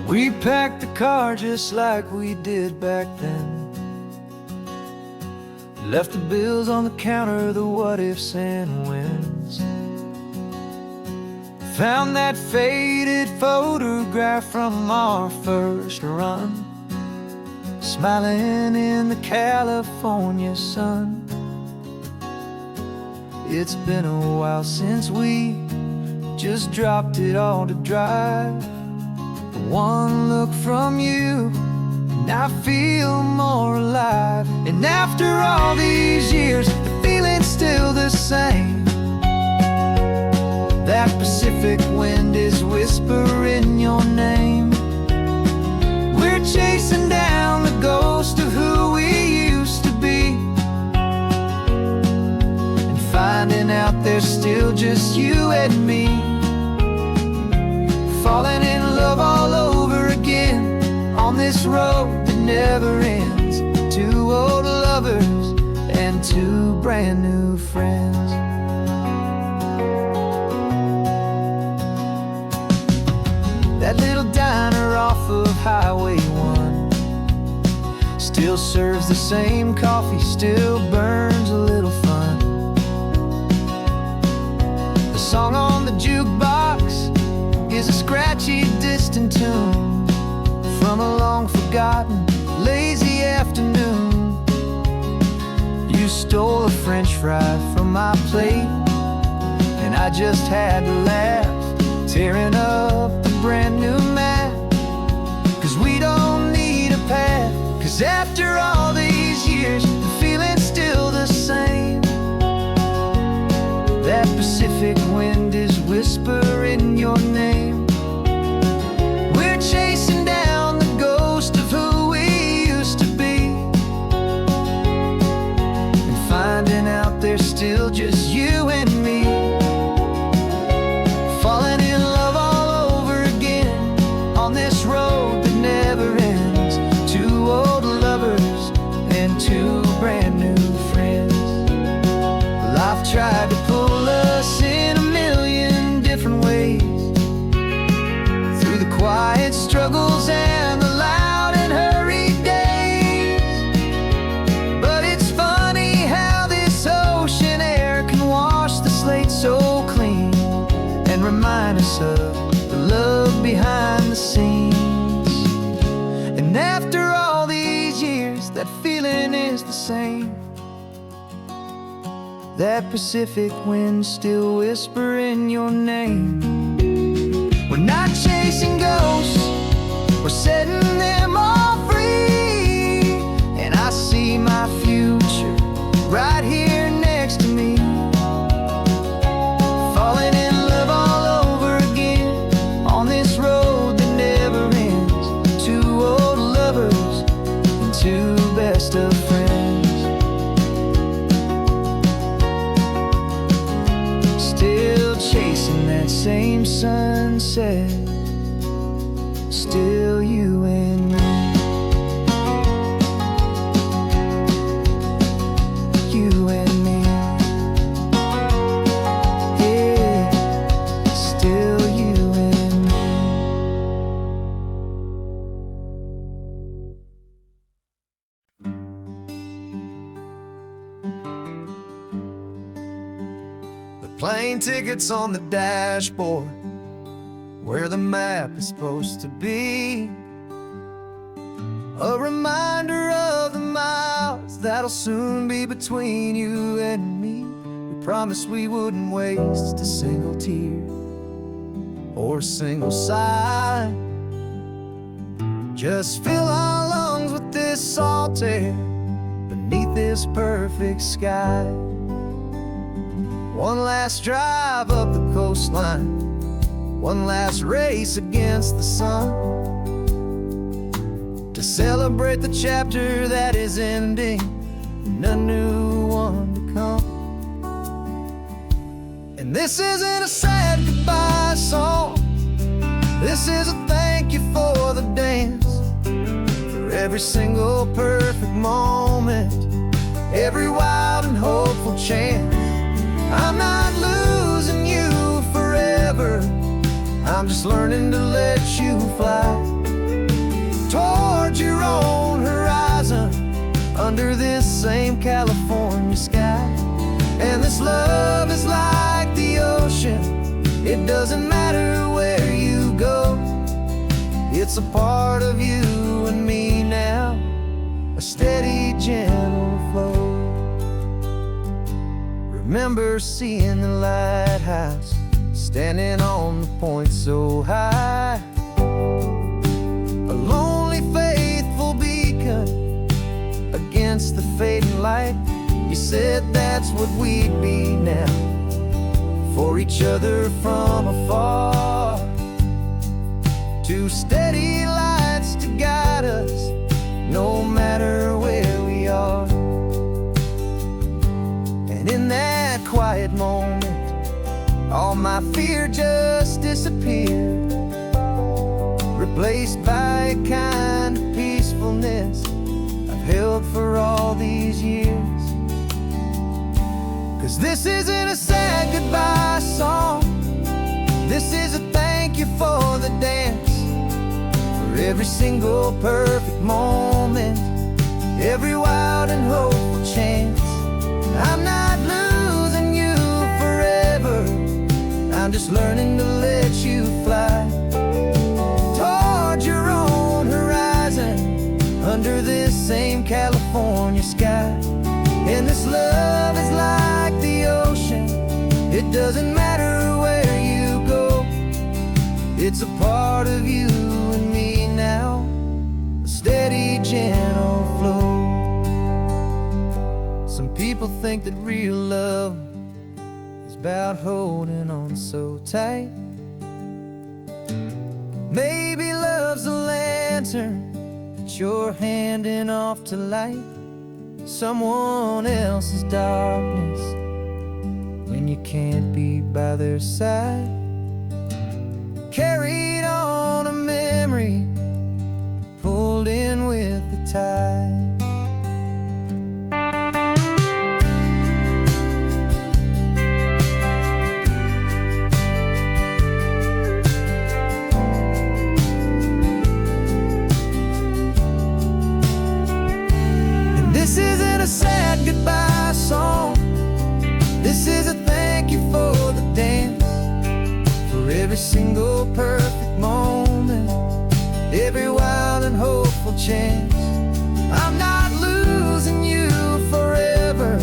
We packed the car just like we did back then, left the bills on the counter, the what ifs and whens. Found that faded photograph from our first run, smiling in the California sun. It's been a while since we just dropped it all to drive. One look from you and I feel more alive. And after all these years, the feeling's still the same. That Pacific wind is whispering your name. We're chasing down the ghost of who we used to be, and finding out there's still just you and me. Falling in love all over again on this road that never ends. Two old lovers and two brand new friends. That little diner off of Highway 1 still serves the same coffee, still burns a little fun. The song on the jukebox is is a scratchy, distant tune from a long-forgotten, lazy afternoon. You stole a French fry from my plate, and I just had to laugh, tearing up the brand new map. 'Cause we don't need a path, 'cause after all these years, the feeling's still the same. That Pacific wind is whispering your name. We're chasing down the ghost of who we used to be, and finding out there's still just you and me. Falling in love all over again on this road that never ends. Two old lovers and two brand new friends. Life tried to pull us in a million different ways, through the quiet struggles and the loud and hurried days. But it's funny how this ocean air can wash the slate so clean, and remind us of the love behind the scenes. And after all these years, that feeling is the same. That Pacific wind still whispering your name. We're not chasing ghosts, we're setting them all free. And I see my future right here next to me. Falling in love all over again on this road that never ends. Two old lovers and two best of friends. Still chasing that same sunset, still you and me. You and me. Yeah, still you and me. The plane tickets on the dashboard, where the map is supposed to be. A reminder of the miles that'll soon be between you and me. We promised we wouldn't waste a single tear or a single sigh. Just fill our lungs with this salt air beneath this perfect sky. One last drive up the coastline, one last race against the sun, to celebrate the chapter that is ending and a new one to come. And this isn't a sad goodbye song, this is a thank you for the dance, for every single perfect moment, every wild and hopeful chance. I'm not losing you forever, I'm just learning to let you fly toward your own horizon, under this same California sky. And this love is like the ocean, it doesn't matter where you go, it's a part of you and me now, a steady, gentle flow. Remember seeing the lighthouse, standing on the point so high, a lonely, faithful beacon against the fading light. You said that's what we'd be now, for each other from afar. Two steady lights to guide us, no matter where we are. And in that quiet moment, all my fear just disappeared, replaced by a kind of peacefulness I've held for all these years. 'Cause this isn't a sad goodbye song, this is a thank you for the dance, for every single perfect moment, every wild and hopeful chance. I'm not losing you forever, I'm just learning to let you fly doesn't matter where you go, it's a part of you and me now, a steady, gentle flow. Some people think that real love is about holding on so tight. Maybe love's a lantern that you're handing off to light someone else's darkness when you can't be by their side. Carried on a memory, pulled in with the tide. This isn't a sad goodbye song. This is a thank you for the dance, for every single perfect moment, every wild and hopeful chance. I'm not losing you forever,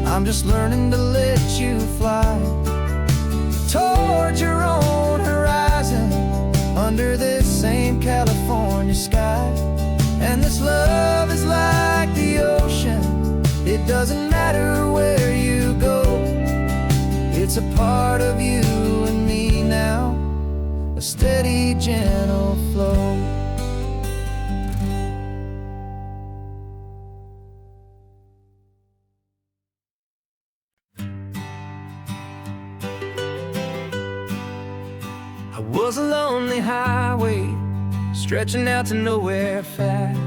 I'm just learning to let you fly toward your own horizon, under this same California sky. And this love is like the ocean, it doesn't matter where you go, it's a part of you and me now, a steady, gentle flow. I was a lonely highway, stretching out to nowhere fast.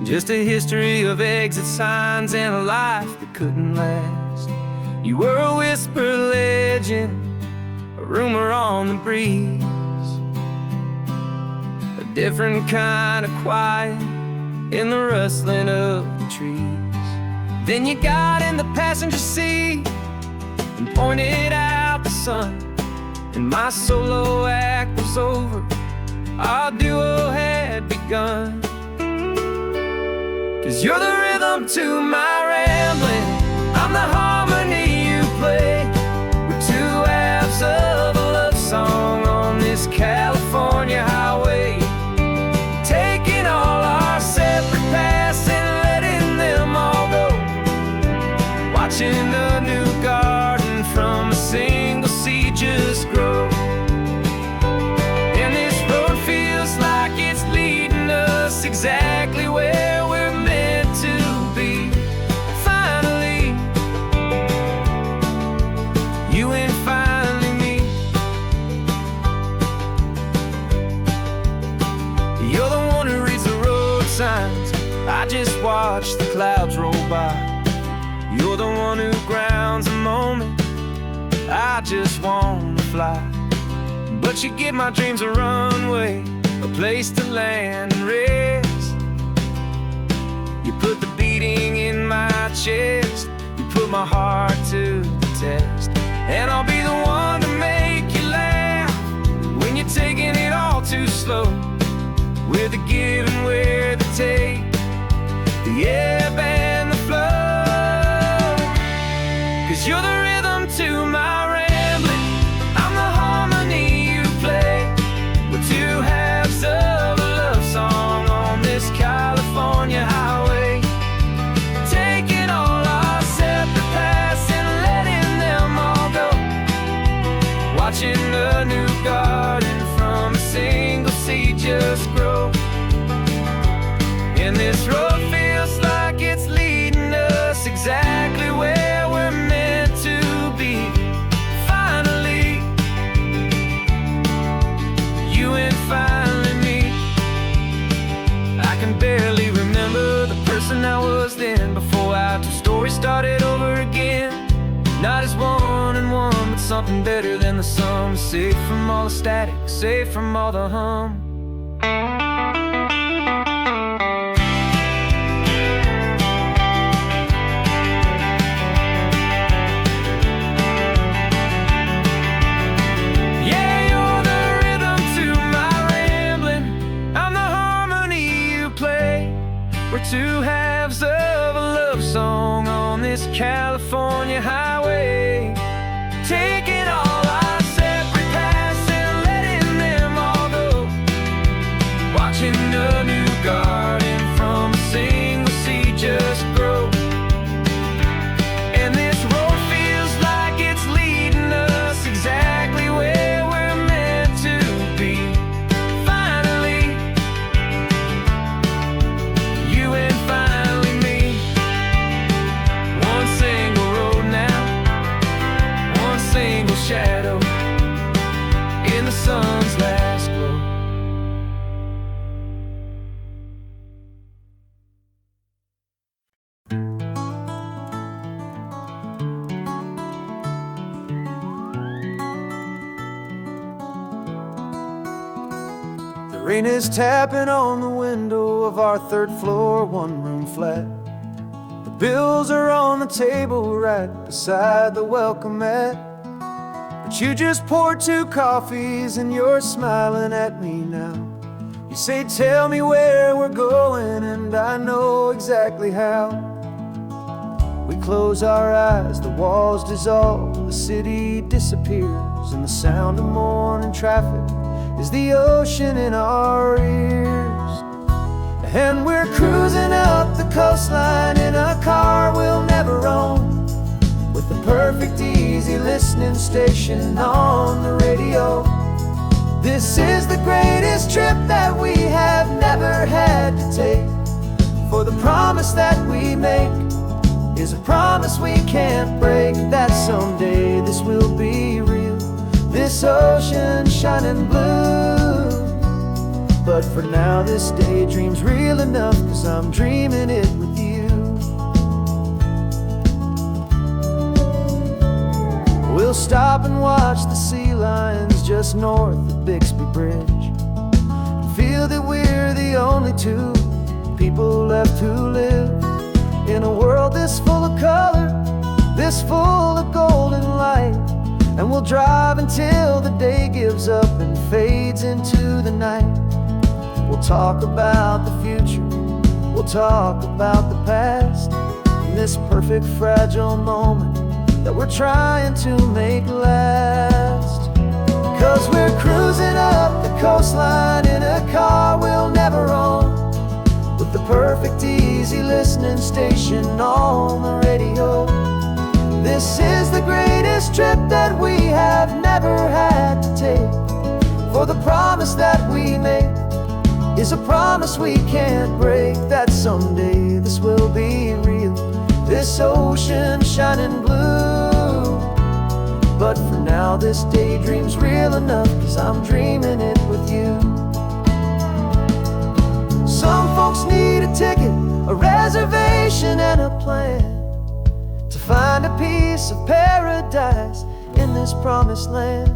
Just a history of exit signs and a life that couldn't last. You were a whisper legend, a rumor on the breeze, a different kind of quiet in the rustling of the trees. Then you got in the passenger seat and pointed out the sun, and my solo act was over, our duo had begun. 'Cause you're the rhythm to my rambling, I'm the harmony you play. We're two halves of a love song on this California highway, taking all our separate paths and letting them all go, watching a new garden from a single seed just grow. And this road feels like it's leading us exactly where we're to be. Finally, you and finally me. You're the one who reads the road signs, I just watch the clouds roll by. You're the one who grounds a moment, I just wanna fly. But you give my dreams a runway, a place to land and rest. You put the beating in my chest, you put my heart to the test. And I'll be the one to make you laugh when you're taking it all too slow. We're the give and we're the take, the ebb and the flow. 'Cause you're the rhythm to my rambling, I'm the harmony you play. We're two halves of a love song on this California highway, taking all our separate paths and letting them all go, watching a new garden from a single seed just grow. And this road feels like it's leading us exactly where we're meant to be. Finally, you and finally me. I can barely remember the person I was then, before our two stories started over again. Not as one and one, but something better than the sum. Safe from all the static, safe from all the hum. We're two halves of a love song on this California highway. sun's last glow. The rain is tapping on the window of our third floor, one-room flat. The bills are on the table right beside the welcome mat. But you just poured 2 coffees and you're smiling at me now. You say, tell me where we're going, and I know exactly how. We close our eyes, the walls dissolve, the city disappears, and the sound of morning traffic is the ocean in our ears. And we're cruising up the coastline in a car we'll never own, with the perfect easy listening station on the radio. This is the greatest trip that we have never had to take, for the promise that we make is a promise we can't break, that someday this will be real, this ocean shining blue. But for now this daydream's real enough, 'cause I'm dreaming it with you. We'll stop and watch the sea lions just north of Bixby Bridge, and feel that we're the only 2 people left who live in a world this full of color, this full of golden light. And we'll drive until the day gives up and fades into the night. We'll talk about the future, we'll talk about the past, in this perfect fragile moment that we're trying to make last. 'Cause we're cruising up the coastline in a car we'll never own, with the perfect easy listening station on the radio. This is the greatest trip that we have never had to take, for the promise that we make is a promise we can't break, that someday this will be real, this ocean shining blue. But for now this daydream's real enough, 'cause I'm dreaming it with you. Some folks need a ticket, a reservation and a plan, to find a piece of paradise in this promised land.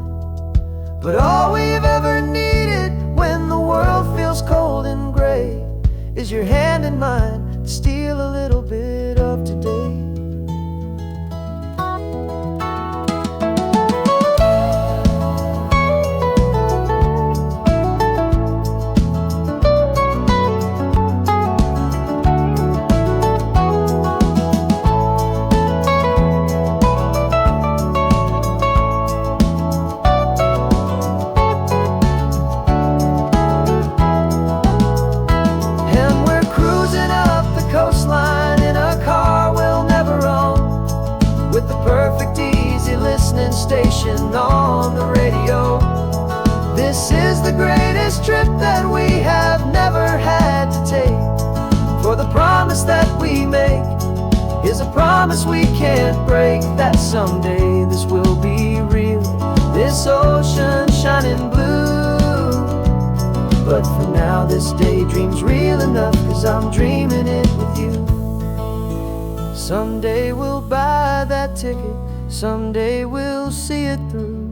But all we've ever needed when the world feels cold and gray is your hand in mine to steal a little bit of today. Station on the radio. This is the greatest trip that we have never had to take, for the promise that we make is a promise we can't break, that someday this will be real, this ocean shining blue. But for now this daydream's real enough, 'cause I'm dreaming it with you. Someday we'll buy that ticket, someday we'll see it through,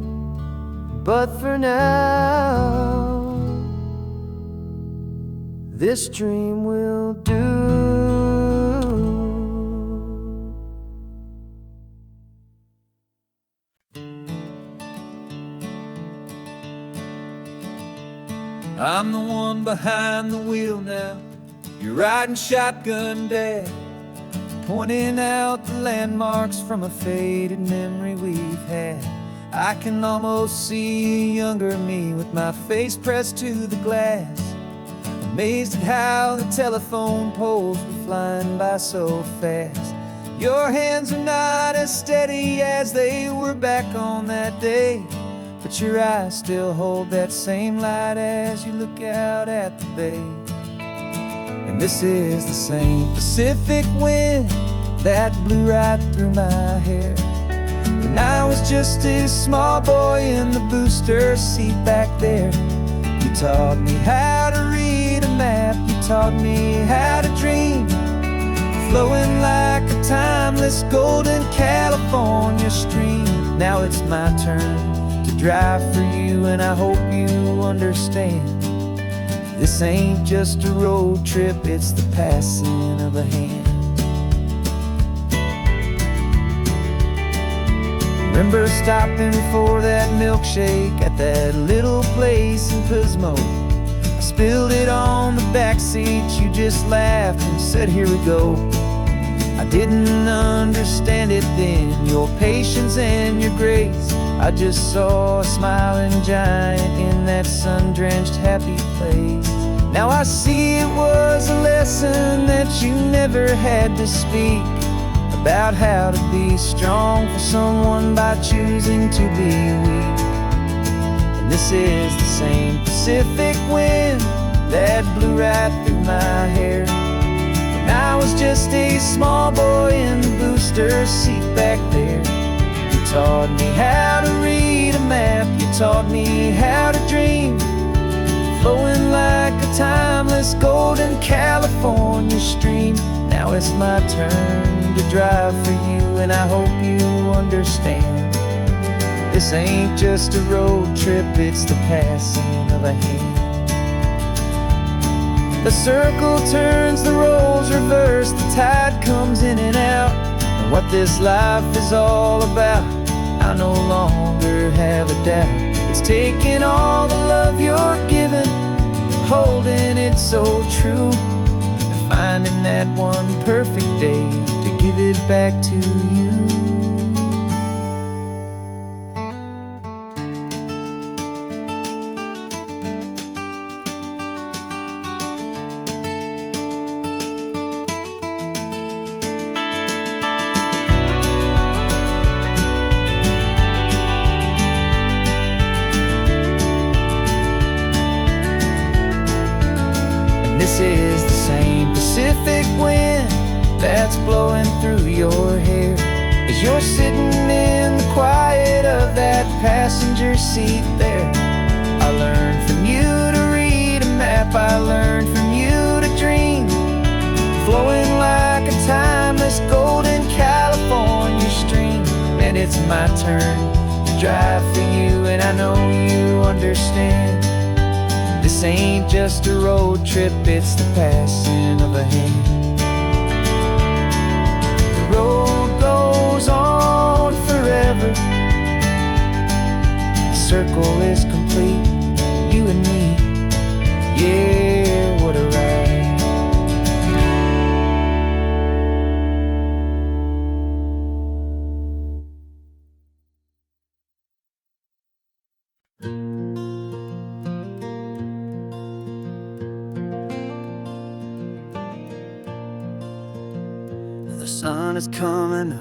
but for now this dream will do. I'm the one behind the wheel now, you're riding shotgun, Dad, pointing out the landmarks from a faded memory we've had. I can almost see a younger me with my face pressed to the glass, amazed at how the telephone poles were flying by so fast. Your hands are not as steady as they were back on that day, but your eyes still hold that same light as you look out at the bay. And this is the same Pacific wind that blew right through my hair, When I was just a small boy in the booster seat back there, you taught me how to read a map, you taught me how to dream, flowing like a timeless golden California stream. Now it's my turn to drive for you, and I hope you understand. This ain't just a road trip, it's the passing of a hand. Remember stopping for that milkshake at that little place in Pismo? I spilled it on the back seat, you just laughed and said, here we go. I didn't understand it then, your patience and your grace. I just saw a smiling giant in that sun-drenched happy place. Now I see it was a lesson that you never had to speak, about how to be strong for someone by choosing to be weak. And this is the same Pacific wind that blew right through my hair when I was just a small boy in the booster seat back there. You taught me how to read a map, you taught me how to dream, flowing like a timeless golden California stream. Now it's my turn to drive for you, and I hope you understand. This ain't just a road trip, it's the passing of a hand. The circle turns, the roles reverse, the tide comes in and out. And what this life is all about, I no longer have a doubt. It's taking all the love you're giving, holding it so true, and finding that one perfect day to give it back to you. This is the same Pacific wind that's blowing through your hair as you're sitting in the quiet of that passenger seat there. I learned from you to read a map, I learned from you to dream, flowing like a timeless golden California stream. And it's my turn to drive for you, and I know you understand. This ain't just a road trip, it's the passing of a hand. The road goes on forever, the circle is complete, you and me, yeah, what a ride. The sun is coming up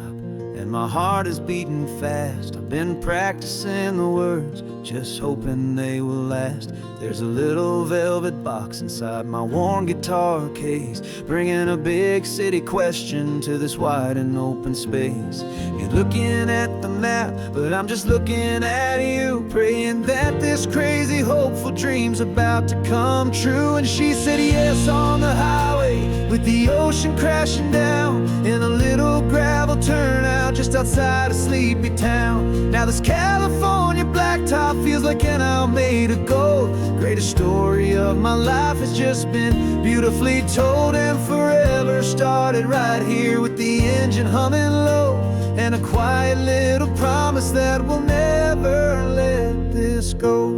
and my heart is beating fast. I've been practicing the words, just hoping they will last. There's a little velvet box inside my worn guitar case, bringing a big city question to this wide and open space. You're looking at the map, but I'm just looking at you, praying that this crazy hopeful dream's about to come true. And she said yes on the highway, with the ocean crashing down in a little gravel turnout just outside a sleepy town. Now this California blacktop feels like an owl made of gold. Greatest story of my life has just been beautifully told, and forever started right here with the engine humming low, and a quiet little promise that we'll never let this go.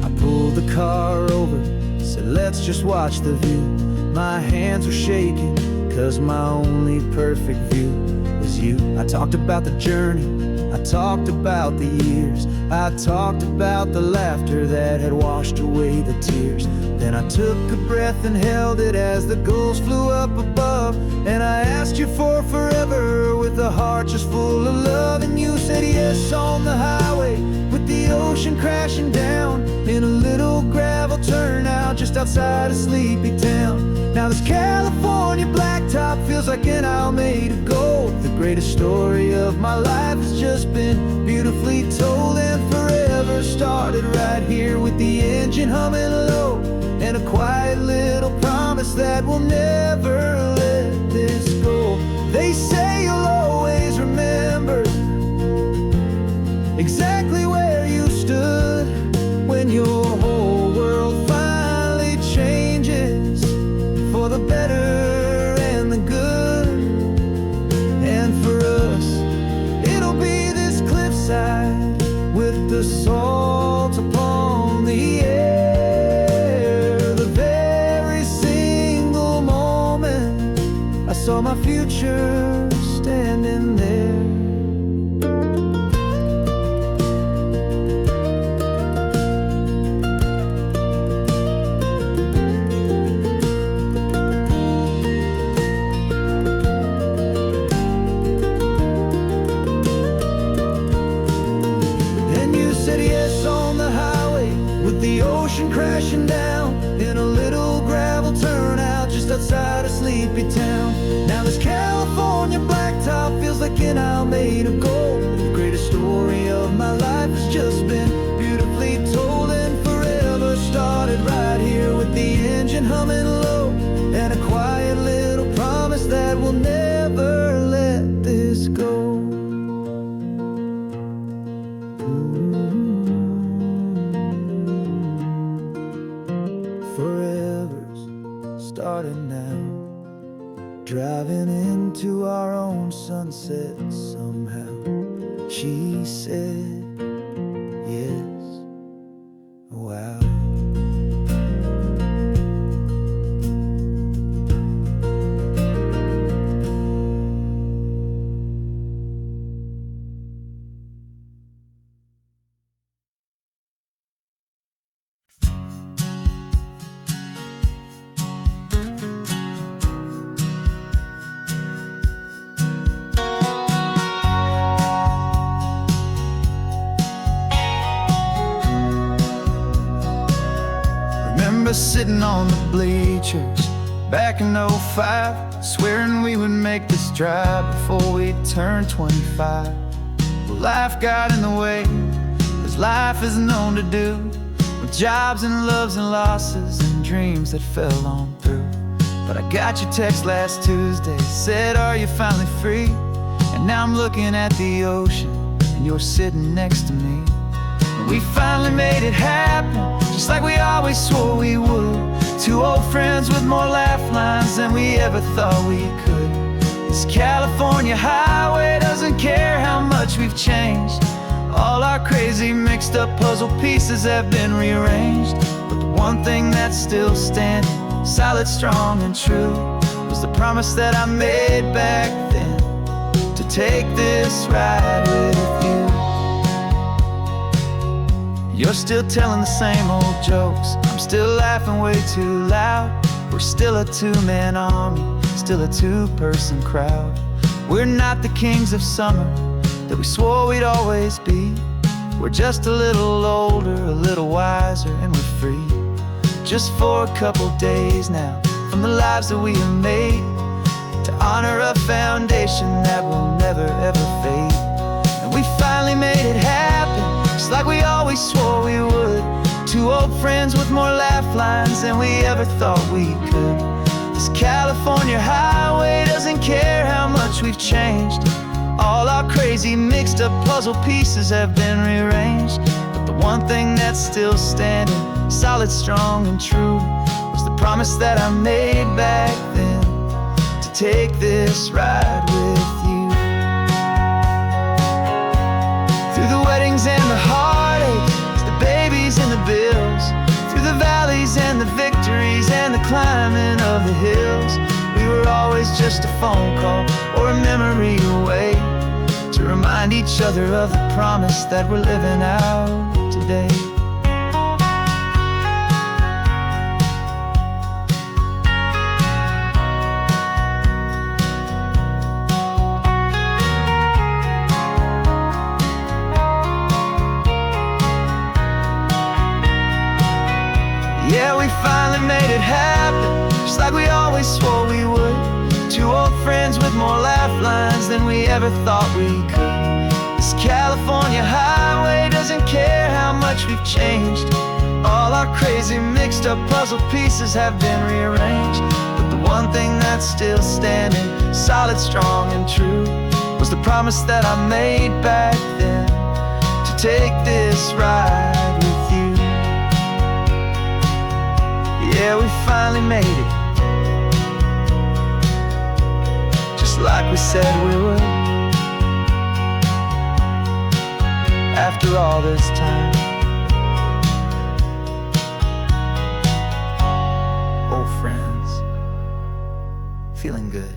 I pulled the car over, said let's just watch the view. My hands were shaking, cause my only perfect view was you. I talked about the journey, I talked about the years, I talked about the laughter that had washed away the tears. Then I took a breath and held it as the gulls flew up above, and I asked you for forever with a heart just full of love. And you said yes on the highway, with the ocean crashing down in a little gravel turnout just outside a sleepy town. Now this California blacktop feels feels like an hour made of gold. The greatest story of my life has just been beautifully told, and forever started right here with the engine humming low, and a quiet little promise that we'll never let this go. They say you'll always remember exactly where you stood when your whole world finally changes for the better and the good. And for us, it'll be this cliffside with the salt upon the air. The very single moment I saw my future standing there. The ocean crashing down in a little gravel turnout just outside a sleepy town. Now this California blacktop feels like an isle made of gold. The greatest story of my life has just been beautifully told, and forever started right here with the engine humming low, and a quiet little promise that we'll never let this go. Forever's started now, driving into our own sunset somehow. She said yes, wow. Sitting on the bleachers back in '05, swearing we would make this drive before we turned 25. Well, life got in the way, as life is known to do, with jobs and loves and losses and dreams that fell on through. But I got your text last Tuesday, said, are you finally free? And now I'm looking at the ocean, and you're sitting next to me. And we finally made it happen, just like we always swore we would. Two old friends with more laugh lines than we ever thought we could. This California highway doesn't care how much we've changed. All our crazy mixed up puzzle pieces have been rearranged, but the one thing that's still standing, solid, strong, and true, was the promise that I made back then, to take this ride with you. You're still telling the same old jokes, I'm still laughing way too loud. We're still a two-man army, still a two-person crowd. We're not the kings of summer that we swore we'd always be. We're just a little older, a little wiser, and we're free. Just for a couple days now, from the lives that we have made, to honor a foundation that will never ever fade. And we finally made it happen, just like we always swore we would. Two old friends with more laugh lines than we ever thought we could. This California highway doesn't care how much we've changed. All our crazy mixed up puzzle pieces have been rearranged, but the one thing that's still standing, solid, strong, and true, was the promise that I made back then, to take this ride with you. Through the weddings and the heartaches, the babies and the bills, through the valleys and the victories and the climbing of the hills, we were always just a phone call or a memory away, to remind each other of the promise that we're living out today. Yeah, we finally made it happen, just like we always swore we would. Two old friends more laugh lines than we ever thought we could. This California highway doesn't care how much we've changed. All our crazy mixed up puzzle pieces have been rearranged, but the one thing that's still standing, solid, strong, and true, was the promise that I made back then, to take this ride with you. Yeah, we finally made it, just like we said we would. After all this time, old friends, feeling good.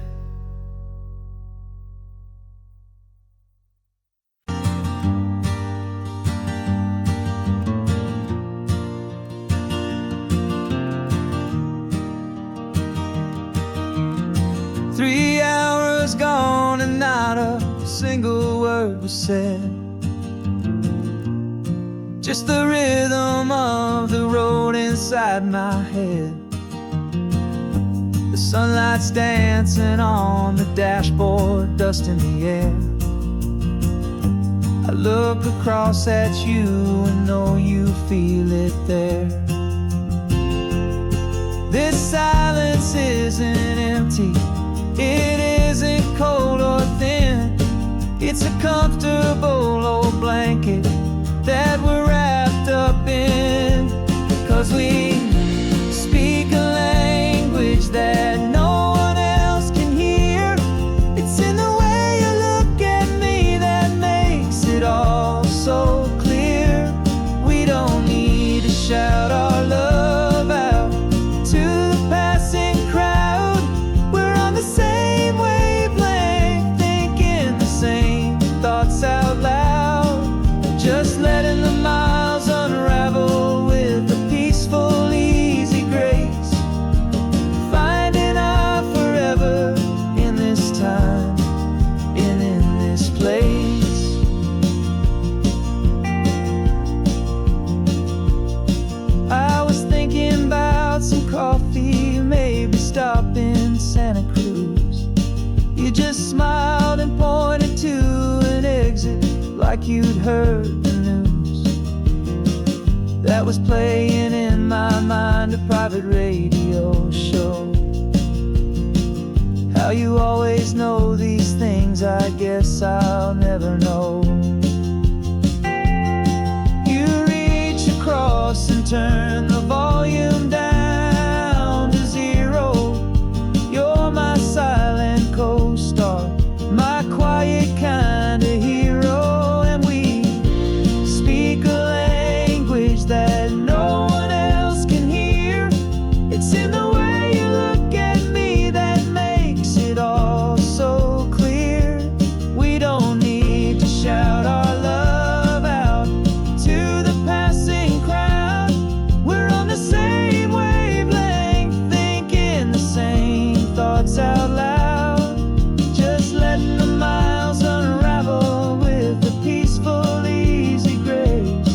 Three hours gone and not a single word was said. Just the rhythm of the road inside my head. The sunlight's dancing on the dashboard, dust in the air. I look across at you and know you feel it there. This silence isn't empty, it isn't cold or thin. It's a comfortable old blanket that we're wrapped up in. 'Cause we speak a language that no one else can hear. It's in the way you look at me that makes it all so clear. We don't need to shout our love out to the passing crowd. We're on the same wavelength, thinking the same thoughts out loud. Just letting the miles unravel with a peaceful, easy grace. Finding our forever in this time and in this place. I was thinking about some coffee, maybe stop in Santa Cruz. You just smiled and pointed to an exit like you'd heard the news. That was playing in my mind, a private radio show. How you always know these things, I guess I'll never know. You reach across and turn the volume down to zero. You're my silent co-star, my quiet kind of hero. And we speak a language that no one else can hear. It's in the way you look at me that makes it all so clear. We don't need to shout our love out to the passing crowd. We're on the same wavelength, thinking the same thoughts out loud. Just letting the miles unravel with a peaceful, easy grace.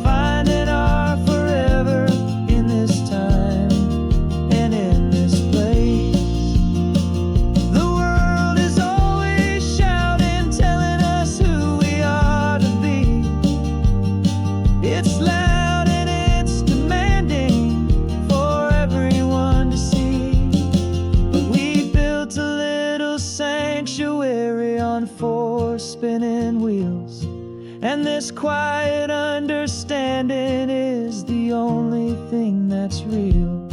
Finding our forever in this time and in this place. The world is always shouting, telling us who we are to be. It's loud and it's demanding for everyone to see. But we built a little sanctuary on four spinning wheels, and this quiet understanding is the only thing that's real.